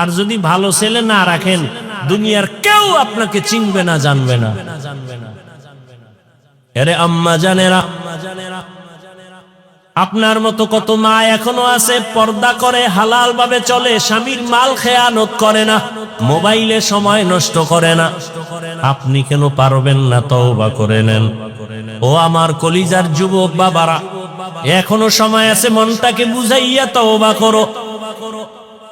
আর যদি ভালো ছেলে না রাখেন দুনিয়ার কেউ আপনাকে চিনবে না, জানবে না। এরে আম্মা জানেরা, আপনার মতো কত মা এখনো আছে, পর্দা করে, হালাল ভাবে চলে, স্বামীর মাল খেয়ানত করে না, মোবাইলে সময় নষ্ট করে না। আপনি কেন পারবেন না? তওবা করে নেন। ও আমার কলিজার যুবক বাবারা, এখনো সময় আছে, মনটাকে বুঝাইয়া তওবা করো।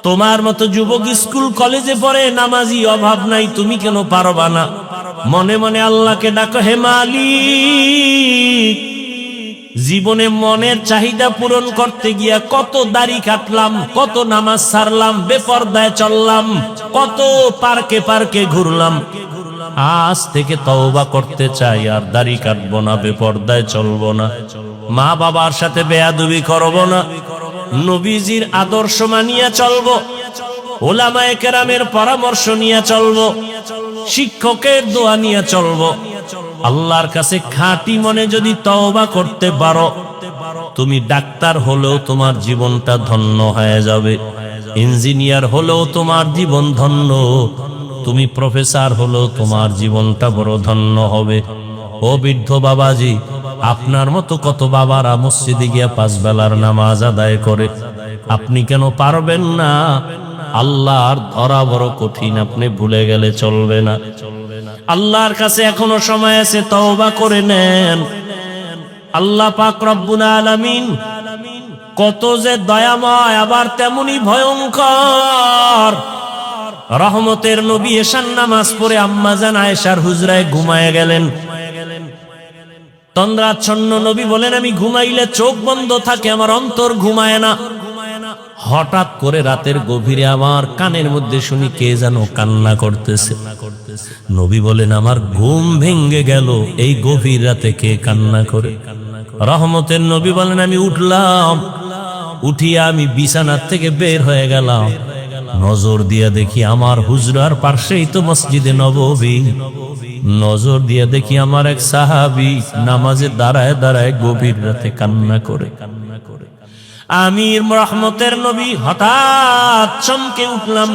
তোমার মতো যুবক স্কুল কলেজে পড়ে, নামাজি অভাব নাই, তুমি কেন পারবা না? মনে মনে আল্লাহকে ডাকো, হে মালিক, জীবনে মনের চাহিদা পূরণ করতে গিয়া কত দাড়ি কাটলাম, কত নামাজ ছাড়লাম, বেপরদায় চললাম, কত পার্কে পার্কে ঘুরলাম। আজ থেকে তওবা করতে চাই, আর দাড়ি কাটবো না, বেপরদায় চলবো না, মা বাবার সাথে বেয়াদবি করবো না, নবীজির আদর্শ মানিয়া চলবো, ওলামায়ে কেরামের পরামর্শ নিয়ে চলবো, শিক্ষকের দোয়া নিয়ে চলবো। আল্লাহর কাছে খাঁটি মনে যদি তওবা করতে পারো, তুমি ডাক্তার হলেও তোমার জীবনটা ধন্য হয়ে যাবে, ইঞ্জিনিয়ার হলেও তোমার জীবন ধন্য, তুমি প্রফেসর হলেও তোমার জীবনটা বড় ধন্য হবে। ও বৃদ্ধ বাবাজি, আপনার মতো কত বাবারা মসজিদে গিয়া 5 বেলার নামাজ আদায় করে, আপনি কেন পারবেন না? আল্লাহর ধরা বড় কঠিন, আপনি ভুলে গেলে চলবে না। আল্লাহর কাছে এখনো সময় আছে, তওবা করে নেন। আল্লাহ পাক রব্বুল আলামিন কত যে দয়াময়, আবার তেমনি ভয়ঙ্কর। রহমতের নবী এশার নামাজ পড়ে আম্মাজান আয়েশার হুজরায় ঘুমায় গেলেন। তন্দ্রাচ্ছন্ন নবী বলেন, আমি ঘুমাইলে চোখ বন্ধ থাকে, আমার অন্তর ঘুমায় না। হঠাৎ করে রাতের গভীরে আমার কানের মধ্যে শুনি কে যেন কান্না করতেছে। নবী বলেন, আমার ঘুম ভেঙে গেল, এই গভীর রাতে কে কান্না করে? রহমতের নবী বলেন, আমি উঠলাম, উঠিয়া আমি বিছানার থেকে বের হয়ে গেলাম, নজর দিয়া দেখি আমার হুজরার পাশেই তো মসজিদে নববী। নজর দিয়া দেখি আমার এক সাহাবী নামাজে দাঁড়ায় দাঁড়ায় গভীর রাতে কান্না করে। আমি রহমতের নবী হঠাৎ চমকে উঠলাম,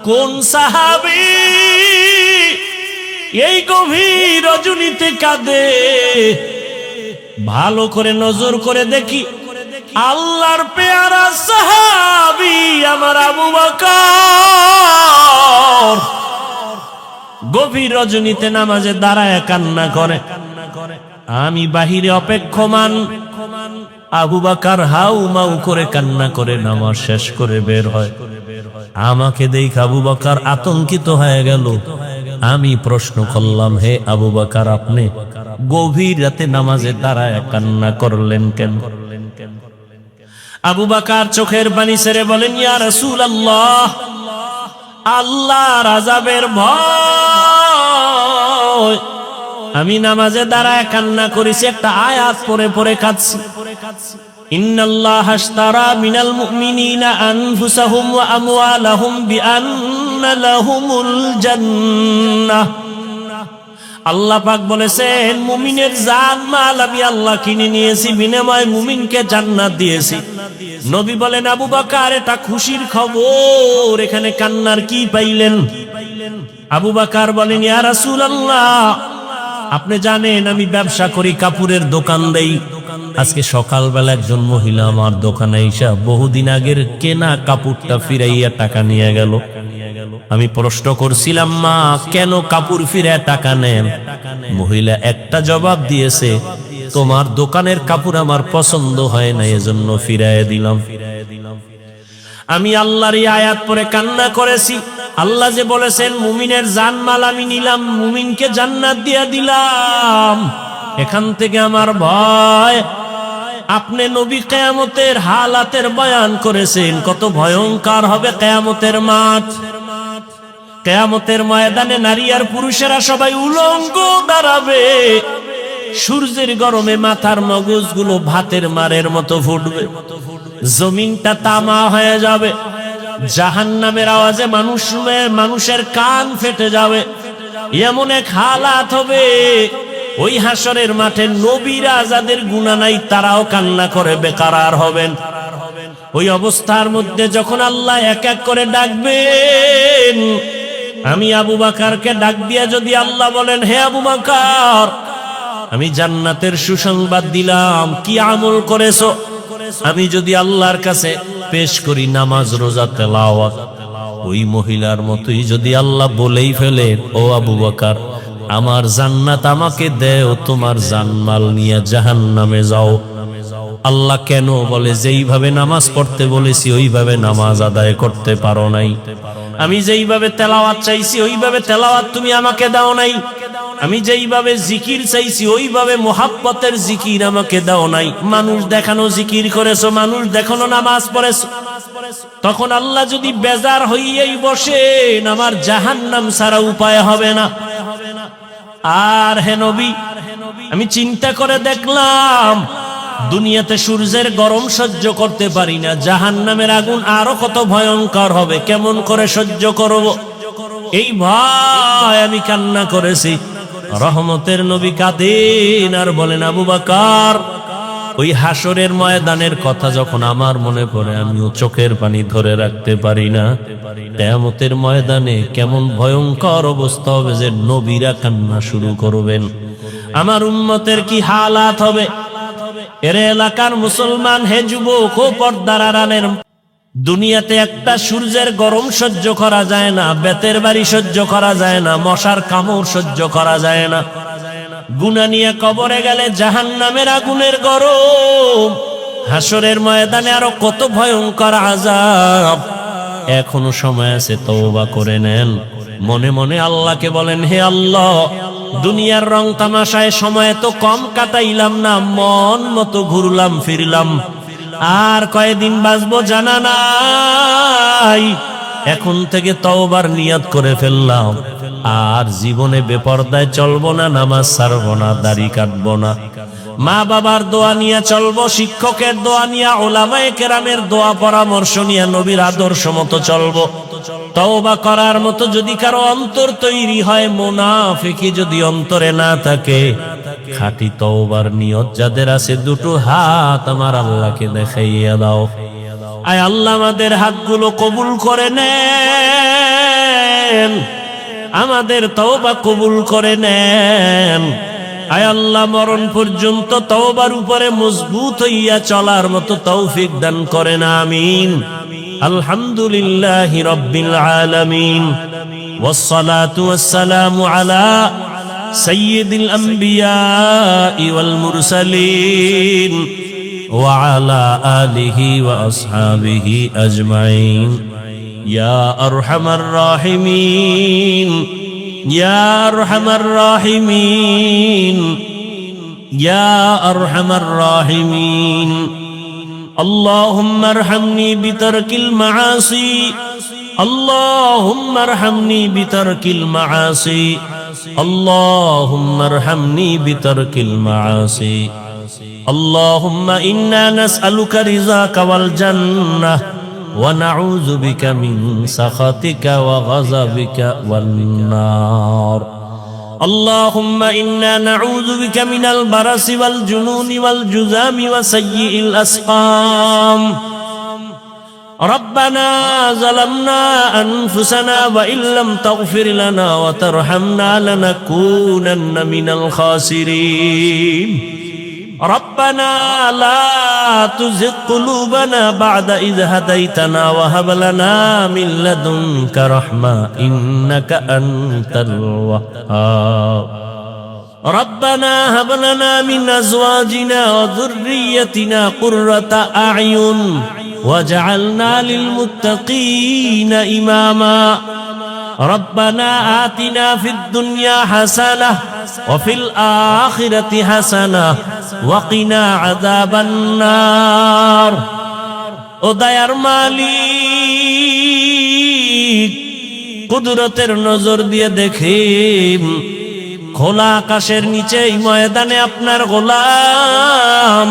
কোন সাহাবী এই গভীর রজনীতে কাঁদে? ভালো করে নজর করে দেখি, আল্লাহর পেয়ারা সাহাবী আমার আবু বকর গভীর রজনীতে নামাজে দাঁড়ায় কান্না করে। আমি বাহিরে অপেক্ষমান, আবু বকর হাউ মাউ করে কান্না করে নামাজ শেষ করে বের হয়। আমাকে দেখে আবু বকর আতঙ্কিত হয়ে গেল। আমি প্রশ্ন করলাম, হে আবু বকর, আপনি গভীর রাতে নামাজে দাঁড়ায় কান্না করলেন কেন? আবু বকর চোখের পানি ছেড়ে বলেন, ইয়া রাসূলুল্লাহ, আল্লাহর আযাবের ভয় আমি নামাজে দাঁড়ায় কান্না করেছি, একটা আয়াত পড়ে পড়ে কাঁদছি। ইন্নাল্লাহা আশতারা মিনাল মুমিনিনা আনফুসাহুম ওয়া আমওয়ালাহুম বিআন্না লাহুমুল জান্নাহ। আল্লাহ পাক বলেছেন, মুমিনের জান মাল আমি আল্লাহ কিনে নিয়েছি, বিনিময়ে মুমিনকে জান্নাত দিয়েছি। নবী বলেন, আবু বকর এটা খুশির খবর, এখানে কান্নার কি পাইলেন? আবু বকর বলেন, ইয়া রাসূলুল্লাহ, আপনি জানেন আমি ব্যবসা করি, কাপড়ের দোকান দেই। আজকে সকালবেলা একজন মহিলা আমার দোকানে এসে বহুদিন আগের কেনা কাপড়টা ফিরাইয়া টাকা নিয়ে গেল। আমি প্রশ্ন করছিলাম, মা কেন কাপড় ফিরায় টাকা নেন? মহিলা একটা জবাব দিয়েছে, তোমার দোকানের কাপড় আমার পছন্দ হয় না, এজন্য ফিরাইয়া দিলাম। আমি আল্লাহর এই আয়াত পড়ে কান্না করেছি। আল্লাহ যে বলেছেন, মুমিনের জানমাল আমি নিলাম, মুমিনকে জান্নাত দিয়া দিলাম। এখান থেকে আমার ভয় আপনি নবী কিয়ামতের হালাতের বয়ান করেছেন, কত ভয়ঙ্কর হবে কিয়ামতের মাঠ। কিয়ামতের ময়দানে নারী আর পুরুষেরা সবাই উলঙ্গ দাঁড়াবে। সূর্যের গরমে মাথার মগজগুলো ভাতের মারের মতো ফুটবে, জমিনটা তামা হয়ে যাবে, জাহান্নামের আওয়াজে মানুষের কান ফেটে যাবে। এমন এক হালাত হবে, ওই হাসরের মাঠে নবীরা যাদের গুনাহ নাই তারাও কান্না করে বেকারার হবেন। ওই অবস্থার মধ্যে যখন আল্লাহ এক এক করে ডাকবেন, আমি আবু বকরকে ডাক দিয়া যদি আল্লাহ বলেন, হে আবু বকর, আমি জান্নাতের সুসংবাদ দিলাম, কি আমল করেছো? আমি যদি আল্লাহর কাছে পেশ করি নামাজ, রোজা, তেলাওয়াত, ওই মহিলার মতোই যদি আল্লাহ বলেই ফেলে, ও আবু বকর, আমার জান্নাত আমাকে দেও, তোমার জানমাল নিয়ে জাহান্নামে যাও। আল্লাহ কেন বলে, যেইভাবে নামাজ পড়তে বলেছি ওইভাবে নামাজ আদায় করতে পারো নাই। আমি যেইভাবে তেলাওয়াত চাইছি ওইভাবে তেলাওয়াত তুমি আমাকে দাও নাই। আমি যেইভাবে জিকির চাইছি ওইভাবে মুহাব্বতের জিকির আমাকে দাও নাই। মানুষ দেখানো জিকির করেছো, মানুষ দেখানো নামাজ পড়েছো। তখন আল্লাহ যদি বেজার হইয়াই বসেন, আমার জাহান্নাম ছাড়া উপায় হবে না। আর হে নবী, আমি চিন্তা করে দেখলাম দুনিয়াতে সূর্যের গরম সহ্য করতে পারি না, জাহান্নামের আগুন আরো কত ভয়ঙ্কর হবে, কেমন করে সহ্য করব? এই ভয় আমি কান্না করেছি। রহমতের নবী কাঁদেন আর বলেন, আবু বকর, ওই হাসরের ময়দানের কথা যখন আমার মনে পড়ে আমিও চোখের পানি ধরে রাখতে পারি না। কিয়ামতের ময়দানে কেমন ভয়ঙ্কর অবস্থা হবে যে নবীরা কান্না শুরু করবেন। আমার উম্মতের কি হালাত হবে? এর এলাকার মুসলমান, হে যুবক ও পর্দার আড়ালের, দুনিয়াতে একটা সূর্যের গরম সহ্য করা যায় না, বেতের বাড়ি সহ্য করা যায় না, মশার কামড় সহ্য করা যায় না। গুনাহ নিয়ে কবরে গেলে জাহান্নামের আগুনের গরম, হাসরের ময়দানে আরো কত ভয়ঙ্কর আযাব। এখনো সময় আছে, তওবা করে নেন। মনে মনে আল্লাহকে বলেন, হে আল্লাহ, দুনিয়ার রং তামাশায় সময় তো কম কাটাইলাম না, মন মতো ঘুরলাম ফিরলাম, আর কয়দিন বাঁচবো জানা নাই। এখন থেকে তওবার নিয়ত করে ফেললাম, আর জীবনে বেপরদায় চলবো না, নামাজ ছাড়বো না, দাড়ি কাটবো না, মা বাবার দোয়া নিয়ে চলবো, শিক্ষকের দোয়া নিয়ে, উলামায়ে কেরামের দোয়া পরামর্শ নিয়ে নবীর আদর্শ মতো চলবো। তওবা করার মতো যদি কারো অন্তর তৈরি হয়, মুনাফিকি যদি অন্তরে না থাকে, খাঁটি তওবার নিয়ত যাদের আছে, দুটো হাত আমার আল্লাহকে দেখাইয়া দাও। আয় আল্লাহ, আমাদের হাতগুলো কবুল করে নেন, আমাদের তওবা কবুল করে নেন। আয় আল্লাহ, মরণ পর্যন্ত তওবার উপরে মজবুত হইয়া চলার মতো তৌফিক দান করেন, আমিন। আলহামদুলিল্লাহি রাব্বিল আলামিন, ওয়াসসালাতু ওয়াসসালামু আলা সাইয়্যিদিল আমবিয়াই ওয়াল মুরসালিন ওয়া আলা আলিহি ওয়া আসহাবিহি আজমাইন। ইয়া আরহামার রাহিমিন, ইয়া আরহামার রাহিমিন, ইয়া আরহামার রাহিমিন। اللهم ارحمني بترك المعاصي، اللهم ارحمني بترك المعاصي، اللهم ارحمني بترك المعاصي. اللهم إنا نسألك رضاك والجنة ونعوذ بك من سخطك وغضبك والنار. اللهم إنا نعوذ بك من البرص والجنون والجذام وسيء الأسقام. ربنا ظلمنا أنفسنا وإن لم تغفر لنا وترحمنا لنكونن من الخاسرين. ربنا لا تزغ قلوبنا بعد إذ هديتنا وهب لنا من لدنك رحمة إنك أنت الوهاب. ربنا هب لنا من أزواجنا وذريتنا قرة أعين واجعلنا للمتقين إماما. ربنا آتنا في الدنيا حسنة وفي الآخرة حسنة وقنا عذاب النار ও দয়ার মালিক কুদরতের নজর দিয়ে দেখেন খোলা আকাশের নিচে এই ময়দানে আপনার গোলাম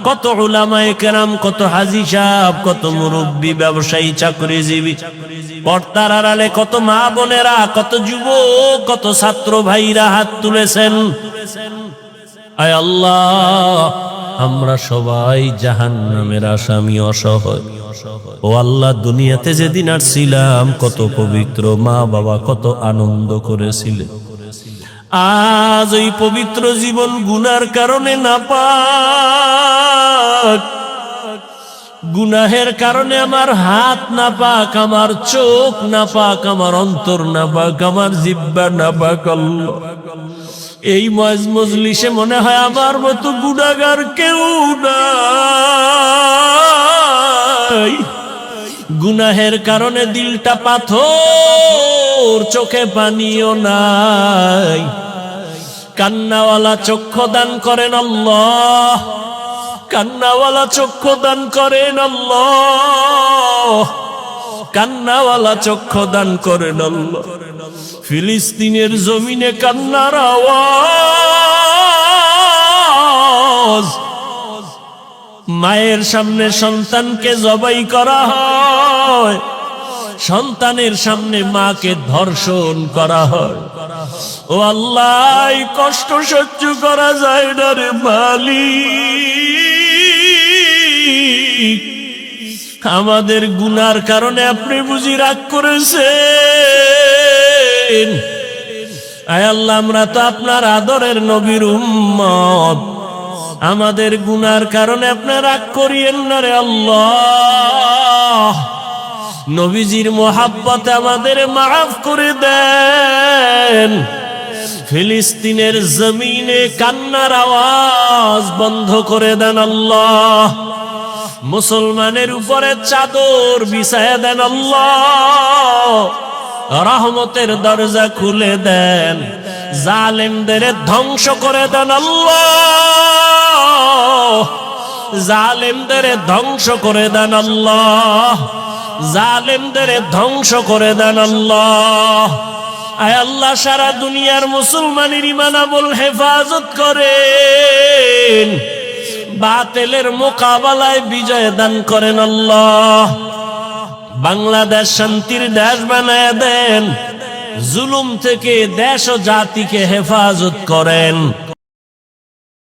কত উলামায়ে কেরাম, কত হাজী সাহেব, কত মুরব্বী, ব্যবসায়ী, চাকরিজীবী, পর্দার আড়ালে কত মা বোনেরা, কত যুবক, কত ছাত্র ভাইরা হাত তুলেছেন। আয় আল্লাহ, আমরা সবাই জাহান্নামের আসামি, অসহায়। ও আল্লাহ, দুনিয়াতে যেদিন আসছিলাম কত পবিত্র মা বাবা, কত আনন্দ করেছিলেন। আজ ওই পবিত্র জীবন গুনার কারণে নাপাক, গুনাহের কারণে আমার হাত নাপাক, আমার চোখ নাপাক, আমার অন্তর নাপাক, আমার জিহ্বা নাপাক। আল্লাহ, এই মজলিসে মনে হয় আমার মতো গুনাহগার কেউ নাই। গুনাহের কারণে দিলটা পাথর, চোখে পানিও নাই। কান্নাওয়ালা চক্ষু দান করেন আল্লাহ, কান্নাওয়ালা চক্ষু দান করেন আল্লাহ, কান্নাওয়ালা চক্ষু দান করেন আল্লাহ। ফিলিস্তিনের জমিনে কান্নার আওয়াজ, মায়ের সামনে সন্তানকে জবাই করা হয়, সন্তানের সামনে মাকে ধর্ষণ করা হয়। ও আল্লাহ, কষ্ট সহ্য করা যায় না রে মালিক। আমাদের গুনার কারণে আপনি বুঝি রাগ করেছেন। আয় আল্লাহ, আমরা তো আপনার আদরের নবীর উম্মত, আমাদের গুনার কারণে আপনি রাগ করিয়েন না রে আল্লাহ। নবীজির মোহাব্বতে আমাদের মাফ করে দেন। ফিলিস্তিনের জমিনে কান্নার আওয়াজ বন্ধ করে দেন আল্লাহ। মুসলমানের উপরে চাদর বিছায়া দেন আল্লাহ। রহমতের দরজা খুলে দেন, জালেমদের ধ্বংস করে দেন আল্লাহ, জালেমদের ধ্বংস করে দেন আল্লাহ, জালেমদের ধ্বংস করে দেন আল্লাহ। আয় আল্লাহ, সারা দুনিয়ার মুসলমানের ঈমান আমল হেফাজত করেন, বাতিলের মোকাবেলায় বিজয় দান করেন আল্লাহ। বাংলাদেশ শান্তির দেশ বানায় দেন, জুলুম থেকে দেশ ও জাতিকে হেফাজত করেন।